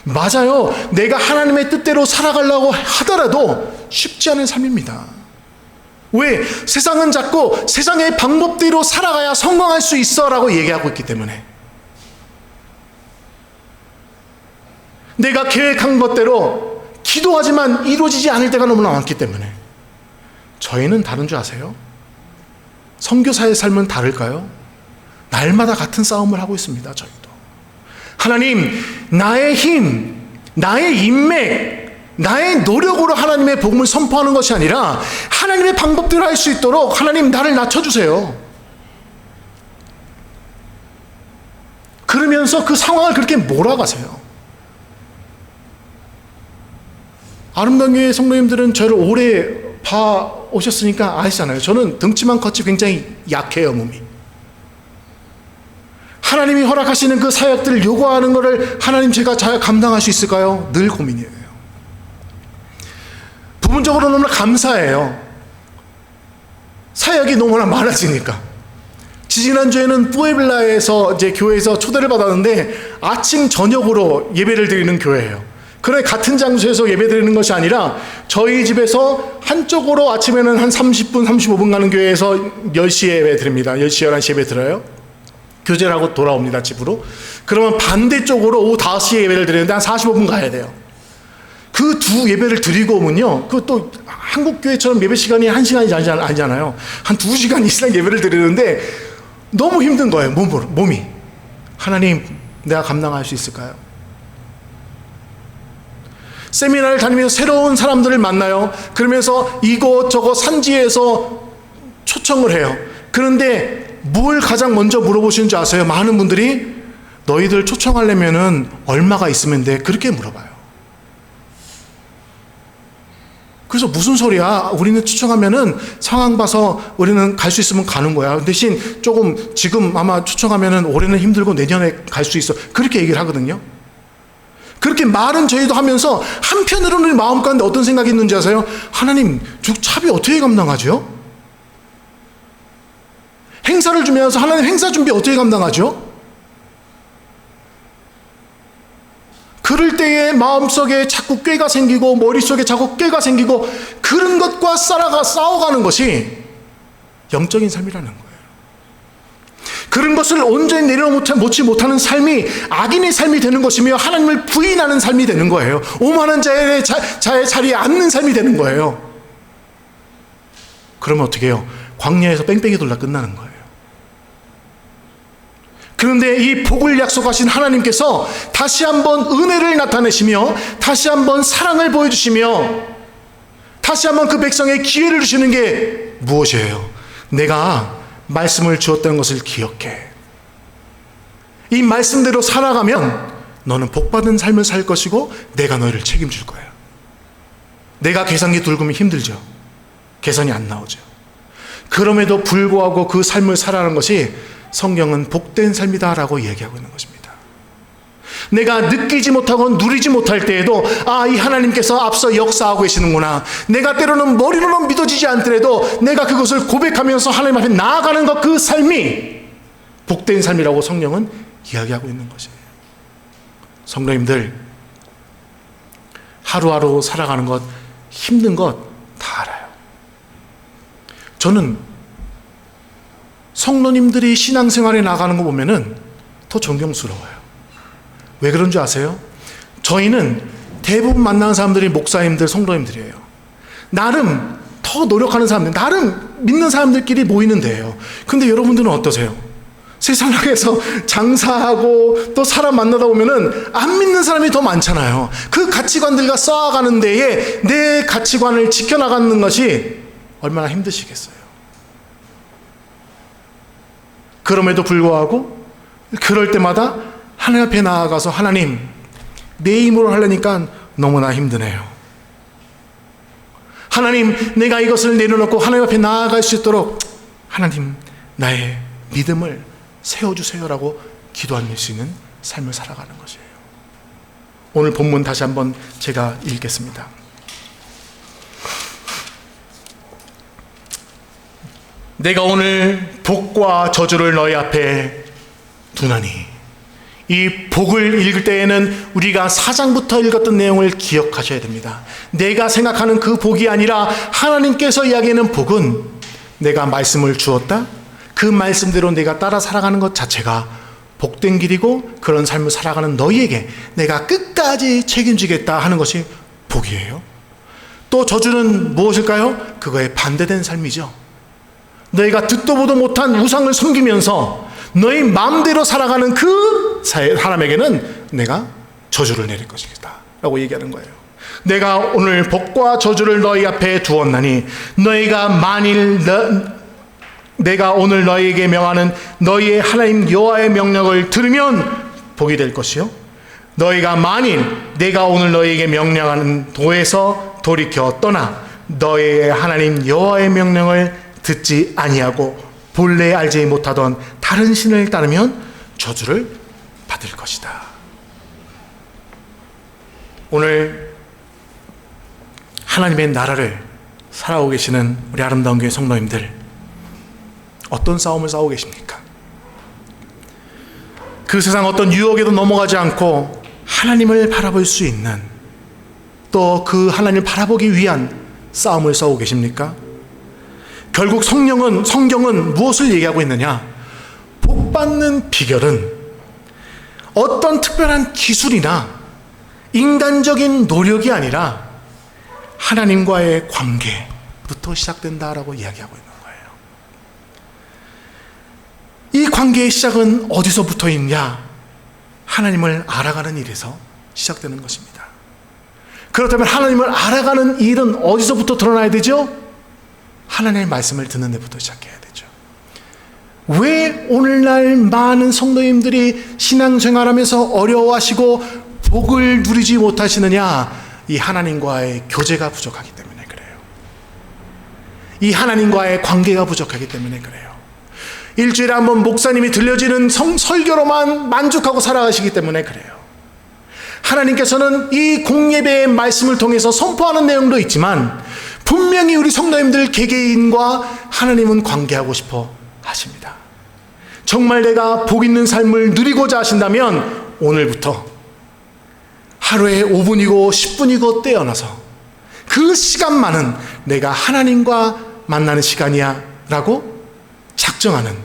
맞아요. 내가 하나님의 뜻대로 살아가려고 하더라도 쉽지 않은 삶입니다. 왜? 세상은 자꾸 세상의 방법대로 살아가야 성공할 수 있어 라고 얘기하고 있기 때문에, 내가 계획한 것대로 기도하지만 이루어지지 않을 때가 너무나 많기 때문에. 저희는 다른 줄 아세요? 선교사의 삶은 다를까요? 날마다 같은 싸움을 하고 있습니다. 저희도 하나님, 나의 힘, 나의 인맥, 나의 노력으로 하나님의 복음을 선포하는 것이 아니라 하나님의 방법대로 할 수 있도록 하나님 나를 낮춰주세요. 그러면서 그 상황을 그렇게 몰아가세요. 아름다운 교회 성도님들은 저를 오래 봐 오셨으니까 아시잖아요. 저는 덩치만 컸지 굉장히 약해요, 몸이. 하나님이 허락하시는 그 사역들을 요구하는 것을 하나님 제가 잘 감당할 수 있을까요? 늘 고민이에요. 부분적으로 너무나 감사해요. 사역이 너무나 많아지니까. 지지난주에는 뿌에블라에서 이제 교회에서 초대를 받았는데 아침 저녁으로 예배를 드리는 교회예요. 그래 같은 장소에서 예배 드리는 것이 아니라 저희 집에서 한쪽으로 아침에는 한 30분, 35분 가는 교회에서 10시에 예배 드립니다. 10시, 11시 예배 드려요. 교제를 하고 돌아옵니다, 집으로. 그러면 반대쪽으로 오후 5시에 예배를 드리는데 한 45분 가야 돼요. 그 두 예배를 드리고 오면요, 그 또 한국 교회처럼 예배 시간이 1시간이 아니잖아요. 한 2시간 이상 예배를 드리는데 너무 힘든 거예요, 몸이. 하나님, 내가 감당할 수 있을까요? 세미나를 다니면서 새로운 사람들을 만나요. 그러면서 이곳저곳 산지에서 초청을 해요. 그런데 뭘 가장 먼저 물어보시는 줄 아세요? 많은 분들이 너희들 초청하려면은 얼마가 있으면 돼? 그렇게 물어봐요. 그래서 무슨 소리야? 우리는 초청하면은 상황 봐서 우리는 갈 수 있으면 가는 거야. 대신 조금 지금 아마 초청하면은 올해는 힘들고 내년에 갈 수 있어. 그렇게 얘기를 하거든요. 그렇게 말은 저희도 하면서 한편으로는 마음 가운데 어떤 생각이 있는지 아세요? 하나님, 차비 어떻게 감당하죠? 행사를 준비해서 하나님 행사 준비 어떻게 감당하죠? 그럴 때에 마음속에 자꾸 꾀가 생기고 머릿속에 자꾸 꾀가 생기고 그런 것과 싸워가는 것이 영적인 삶이라는 거예요. 그런 것을 온전히 내려놓지 못하는 삶이 악인의 삶이 되는 것이며 하나님을 부인하는 삶이 되는 거예요. 오만한 자의 자리에 앉는 삶이 되는 거예요. 그러면 어떻게 해요? 광야에서 뺑뺑이 돌다 끝나는 거예요. 그런데 이 복을 약속하신 하나님께서 다시 한번 은혜를 나타내시며 다시 한번 사랑을 보여주시며 다시 한번 그 백성의 기회를 주시는 게 무엇이에요? 내가 말씀을 주었다는 것을 기억해. 이 말씀대로 살아가면 너는 복받은 삶을 살 것이고 내가 너희를 책임질 거야. 내가 계산기 들고면 힘들죠. 계산이 안 나오죠. 그럼에도 불구하고 그 삶을 살아가는 것이 성경은 복된 삶이다라고 얘기하고 있는 것입니다. 내가 느끼지 못하고 누리지 못할 때에도 이 하나님께서 앞서 역사하고 계시는구나. 내가 때로는 머리로는 믿어지지 않더라도 내가 그것을 고백하면서 하나님 앞에 나아가는 것, 그 삶이 복된 삶이라고 성령은 이야기하고 있는 것이에요. 성도님들, 하루하루 살아가는 것, 힘든 것 다 알아요. 저는 성도님들이 신앙생활에 나가는 거 보면은 더 존경스러워요. 왜 그런 줄 아세요? 저희는 대부분 만나는 사람들이 목사님들, 성도님들이에요. 나름 더 노력하는 사람들, 나름 믿는 사람들끼리 모이는 데예요. 근데 여러분들은 어떠세요? 세상에서 장사하고 또 사람 만나다 보면은 안 믿는 사람이 더 많잖아요. 그 가치관들과 쌓아가는 데에 내 가치관을 지켜나가는 것이 얼마나 힘드시겠어요. 그럼에도 불구하고 그럴 때마다 하나님 앞에 나아가서 하나님, 내 힘으로 하려니까 너무나 힘드네요. 하나님, 내가 이것을 내려놓고 하나님 앞에 나아갈 수 있도록 하나님, 나의 믿음을 세워주세요라고 기도할 수 있는 삶을 살아가는 것이에요. 오늘 본문 다시 한번 제가 읽겠습니다. 내가 오늘 복과 저주를 너희 앞에 두나니. 이 복을 읽을 때에는 우리가 4장부터 읽었던 내용을 기억하셔야 됩니다. 내가 생각하는 그 복이 아니라 하나님께서 이야기하는 복은 내가 말씀을 주었다, 그 말씀대로 내가 따라 살아가는 것 자체가 복된 길이고 그런 삶을 살아가는 너희에게 내가 끝까지 책임지겠다 하는 것이 복이에요. 또 저주는 무엇일까요? 그거에 반대된 삶이죠. 너희가 듣도 보도 못한 우상을 섬기면서 너희 마음대로 살아가는 그 사람에게는 내가 저주를 내릴 것이다 라고 얘기하는 거예요. 내가 오늘 복과 저주를 너희 앞에 두었나니 너희가 만일 내가 오늘 너희에게 명하는 너희의 하나님 여호와의 명령을 들으면 복이 될 것이요, 너희가 만일 내가 오늘 너희에게 명령하는 도에서 돌이켜 떠나 너희의 하나님 여호와의 명령을 듣지 아니하고 본래 알지 못하던 다른 신을 따르면 저주를 받을 것이다. 오늘 하나님의 나라를 살아오고 계시는 우리 아름다운 교회 성도님들, 어떤 싸움을 싸우고 계십니까? 그 세상 어떤 유혹에도 넘어가지 않고 하나님을 바라볼 수 있는, 또 그 하나님을 바라보기 위한 싸움을 싸우고 계십니까? 결국 성경은 무엇을 얘기하고 있느냐? 복받는 비결은 어떤 특별한 기술이나 인간적인 노력이 아니라 하나님과의 관계부터 시작된다라고 이야기하고 있는 거예요. 이 관계의 시작은 어디서부터 있냐? 하나님을 알아가는 일에서 시작되는 것입니다. 그렇다면 하나님을 알아가는 일은 어디서부터 드러나야 되죠? 하나님의 말씀을 듣는 데부터 시작해야 되죠. 왜 오늘날 많은 성도님들이 신앙생활하면서 어려워하시고 복을 누리지 못하시느냐? 이 하나님과의 교제가 부족하기 때문에 그래요. 이 하나님과의 관계가 부족하기 때문에 그래요. 일주일에 한 번 목사님이 들려지는 설교로만 만족하고 살아가시기 때문에 그래요. 하나님께서는 이 공예배의 말씀을 통해서 선포하는 내용도 있지만 분명히 우리 성도님들 개개인과 하나님은 관계하고 싶어 하십니다. 정말 내가 복 있는 삶을 누리고자 하신다면 오늘부터 하루에 5분이고 10분이고 떼어놔서 그 시간만은 내가 하나님과 만나는 시간이야 라고 작정하는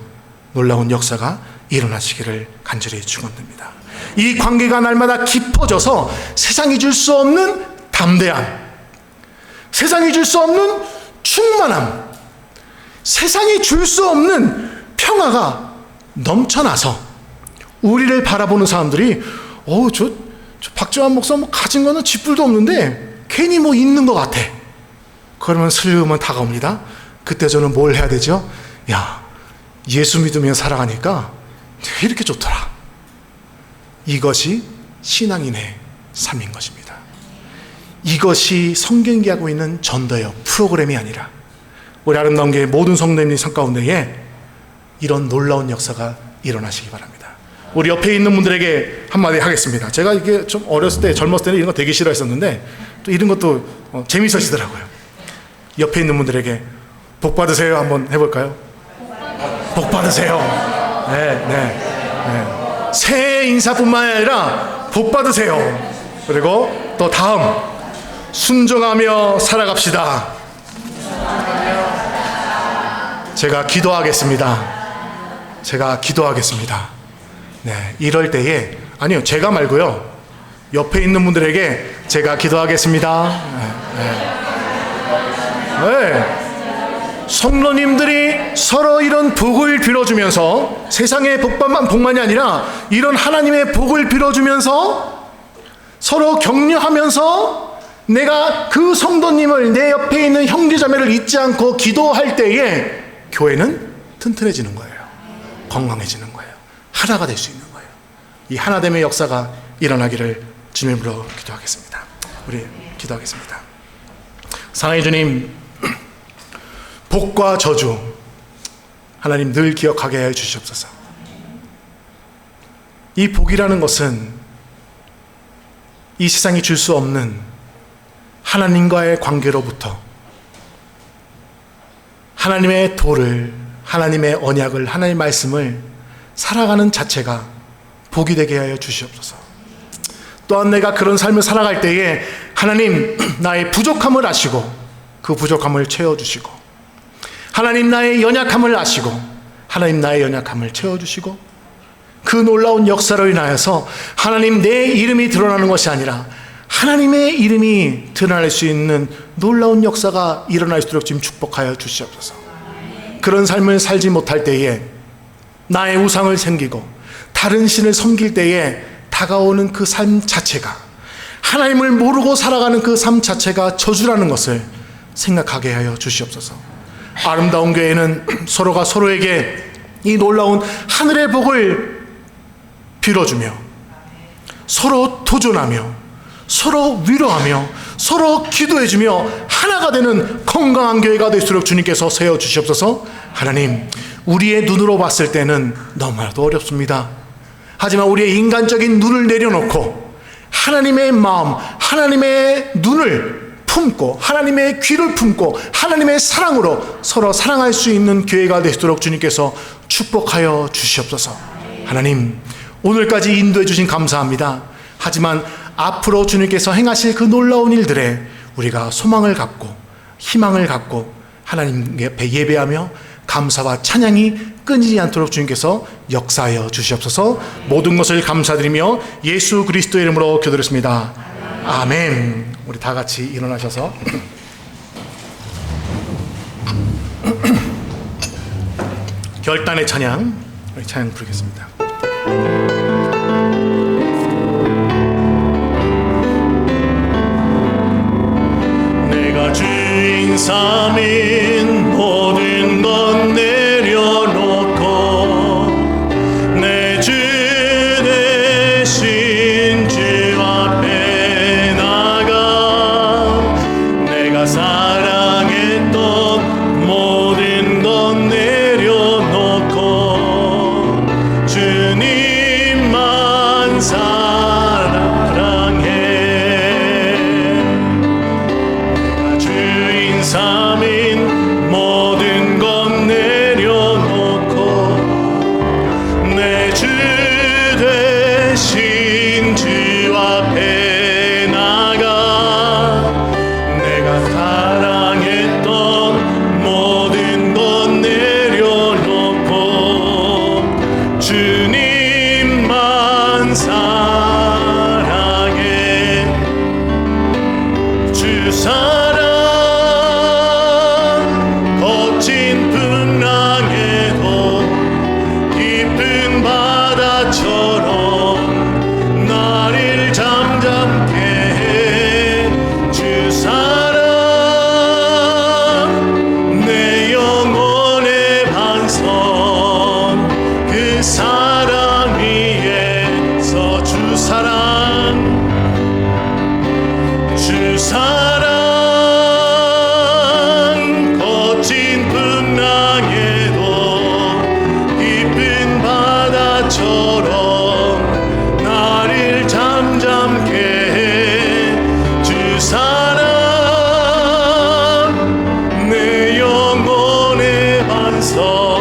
놀라운 역사가 일어나시기를 간절히 축원드립니다. 이 관계가 날마다 깊어져서 세상이 줄 수 없는 담대함, 세상이 줄 수 없는 충만함, 세상이 줄 수 없는 평화가 넘쳐나서 우리를 바라보는 사람들이 저 박정환 목사 뭐 가진 거는 쥐뿔도 없는데 괜히 뭐 있는 것 같아. 그러면 슬그머니 다가옵니다. 그때 저는 뭘 해야 되죠? 야, 예수 믿으며 살아가니까 이렇게 좋더라. 이것이 신앙인의 삶인 것입니다. 이것이 성경이 하고 있는 전도요 프로그램이 아니라 우리 아름다운 교회 모든 성도님의 삶 가운데에 이런 놀라운 역사가 일어나시기 바랍니다. 우리 옆에 있는 분들에게 한마디 하겠습니다. 제가 이게 좀 어렸을 때, 젊었을 때는 이런 거 되게 싫어했었는데 또 이런 것도 재미있으시더라고요. 옆에 있는 분들에게 복 받으세요 한번 해볼까요? 복 받으세요. 네. 새해 인사뿐만 아니라 복 받으세요. 그리고 또 다음, 순종하며 살아갑시다. 제가 기도하겠습니다. 네, 이럴 때에, 아니요, 제가 말고요, 옆에 있는 분들에게 제가 기도하겠습니다. 네. 성도님들이 서로 이런 복을 빌어주면서 세상의 복만이 아니라 이런 하나님의 복을 빌어주면서 서로 격려하면서 내가 그 성도님을 내 옆에 있는 형제자매를 잊지 않고 기도할 때에 교회는 튼튼해지는 거예요. 건강해지는 거예요. 하나가 될 수 있는 거예요. 이 하나됨의 역사가 일어나기를 주님으로 기도하겠습니다. 우리 기도하겠습니다. 사랑의 주님, 복과 저주 하나님 늘 기억하게 해 주시옵소서. 이 복이라는 것은 이 세상이 줄 수 없는 하나님과의 관계로부터 하나님의 도를, 하나님의 언약을, 하나님의 말씀을 살아가는 자체가 복이 되게 하여 주시옵소서. 또한 내가 그런 삶을 살아갈 때에 하나님 나의 부족함을 아시고 그 부족함을 채워주시고, 하나님 나의 연약함을 아시고 하나님 나의 연약함을 채워주시고, 그 놀라운 역사로 인하여서 하나님 내 이름이 드러나는 것이 아니라 하나님의 이름이 드러날 수 있는 놀라운 역사가 일어날 수 있도록 지금 축복하여 주시옵소서. 그런 삶을 살지 못할 때에 나의 우상을 섬기고 다른 신을 섬길 때에 다가오는 그 삶 자체가, 하나님을 모르고 살아가는 그 삶 자체가 저주라는 것을 생각하게 하여 주시옵소서. 아름다운 교회는 서로가 서로에게 이 놀라운 하늘의 복을 빌어주며 서로 도전하며 서로 위로하며 서로 기도해주며 하나가 되는 건강한 교회가 될수록 주님께서 세워주시옵소서. 하나님, 우리의 눈으로 봤을 때는 너무나도 어렵습니다. 하지만 우리의 인간적인 눈을 내려놓고 하나님의 마음, 하나님의 눈을 품고 하나님의 귀를 품고 하나님의 사랑으로 서로 사랑할 수 있는 교회가 되도록 주님께서 축복하여 주시옵소서. 하나님, 오늘까지 인도해 주신 감사합니다. 하지만 앞으로 주님께서 행하실 그 놀라운 일들에 우리가 소망을 갖고 희망을 갖고 하나님 옆에 예배하며 감사와 찬양이 끊이지 않도록 주님께서 역사하여 주시옵소서. 모든 것을 감사드리며 예수 그리스도의 이름으로 기도드렸습니다. 아멘. 우리 다 같이 일어나셔서 결단의 찬양, 우리 찬양 부르겠습니다. 내가 주인 삼인 모든 것 내려놓고 내 주 대신 주 앞에 나가 내가 사랑했던 모든 것 내려놓고 주님만 사랑해. 주인 삼인 모든 것 내려놓고 내 주 대신 주 앞에 나가 내가 사랑했던 모든 것 내려놓고 주님만 사랑해. 주 사랑 거친 풍랑에도 깊은 바다처럼 나를 잠잠케 해. 주 사랑 내 영혼의 반성, 그 사랑 위에서 주 사랑, 주 사랑 거친 풍랑에도 깊은 바다처럼 나를 잠잠케 해. 주 사랑 내 영혼의 반석,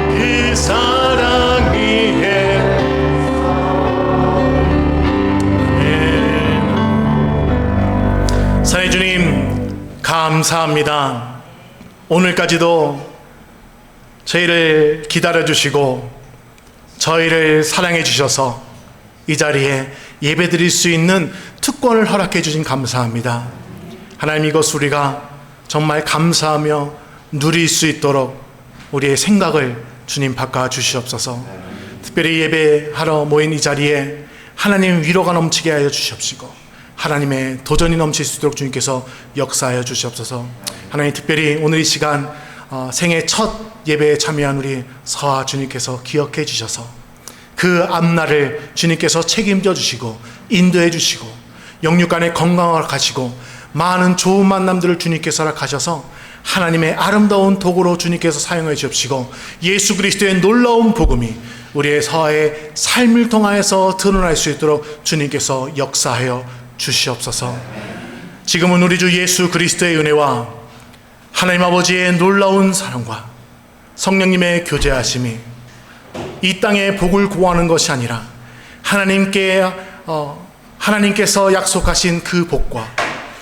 그 사랑 위에 사랑의 주님, 감사합니다. 오늘까지도 저희를 기다려주시고 저희를 사랑해 주셔서 이 자리에 예배드릴 수 있는 특권을 허락해 주신 감사합니다. 하나님, 이것 우리가 정말 감사하며 누릴 수 있도록 우리의 생각을 주님 바꿔 주시옵소서. 특별히 예배하러 모인 이 자리에 하나님 위로가 넘치게 하여 주시옵시고 하나님의 도전이 넘칠 수 있도록 주님께서 역사하여 주시옵소서. 하나님 특별히 오늘 이 시간 생애 첫 예배에 참여한 우리 서아 주님께서 기억해 주셔서 그 앞날을 주님께서 책임져 주시고 인도해 주시고 영육간의 건강을 가시고 많은 좋은 만남들을 주님께서 허락하셔서 하나님의 아름다운 도구로 주님께서 사용해 주옵시고 예수 그리스도의 놀라운 복음이 우리의 서아의 삶을 통하여서 드러날 수 있도록 주님께서 역사하여 주시옵소서. 지금은 우리 주 예수 그리스도의 은혜와 하나님 아버지의 놀라운 사랑과 성령님의 교제하심이 이 땅의 복을 구하는 것이 아니라 하나님께서 약속하신 그 복과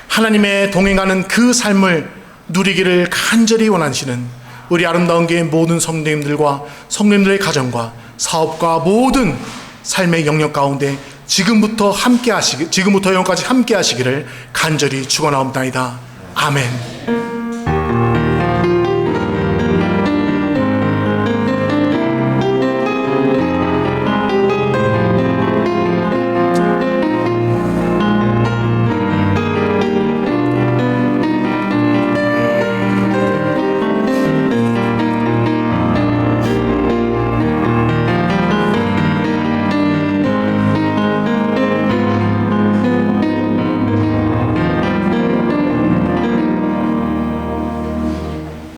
하나님의 동행하는 그 삶을 누리기를 간절히 원하시는 우리 아름다운 교회 모든 성도님들과 성도님들의 가정과 사업과 모든 삶의 영역 가운데 지금부터 영원까지 함께 하시기를 간절히 축원하옵나이다. 아멘.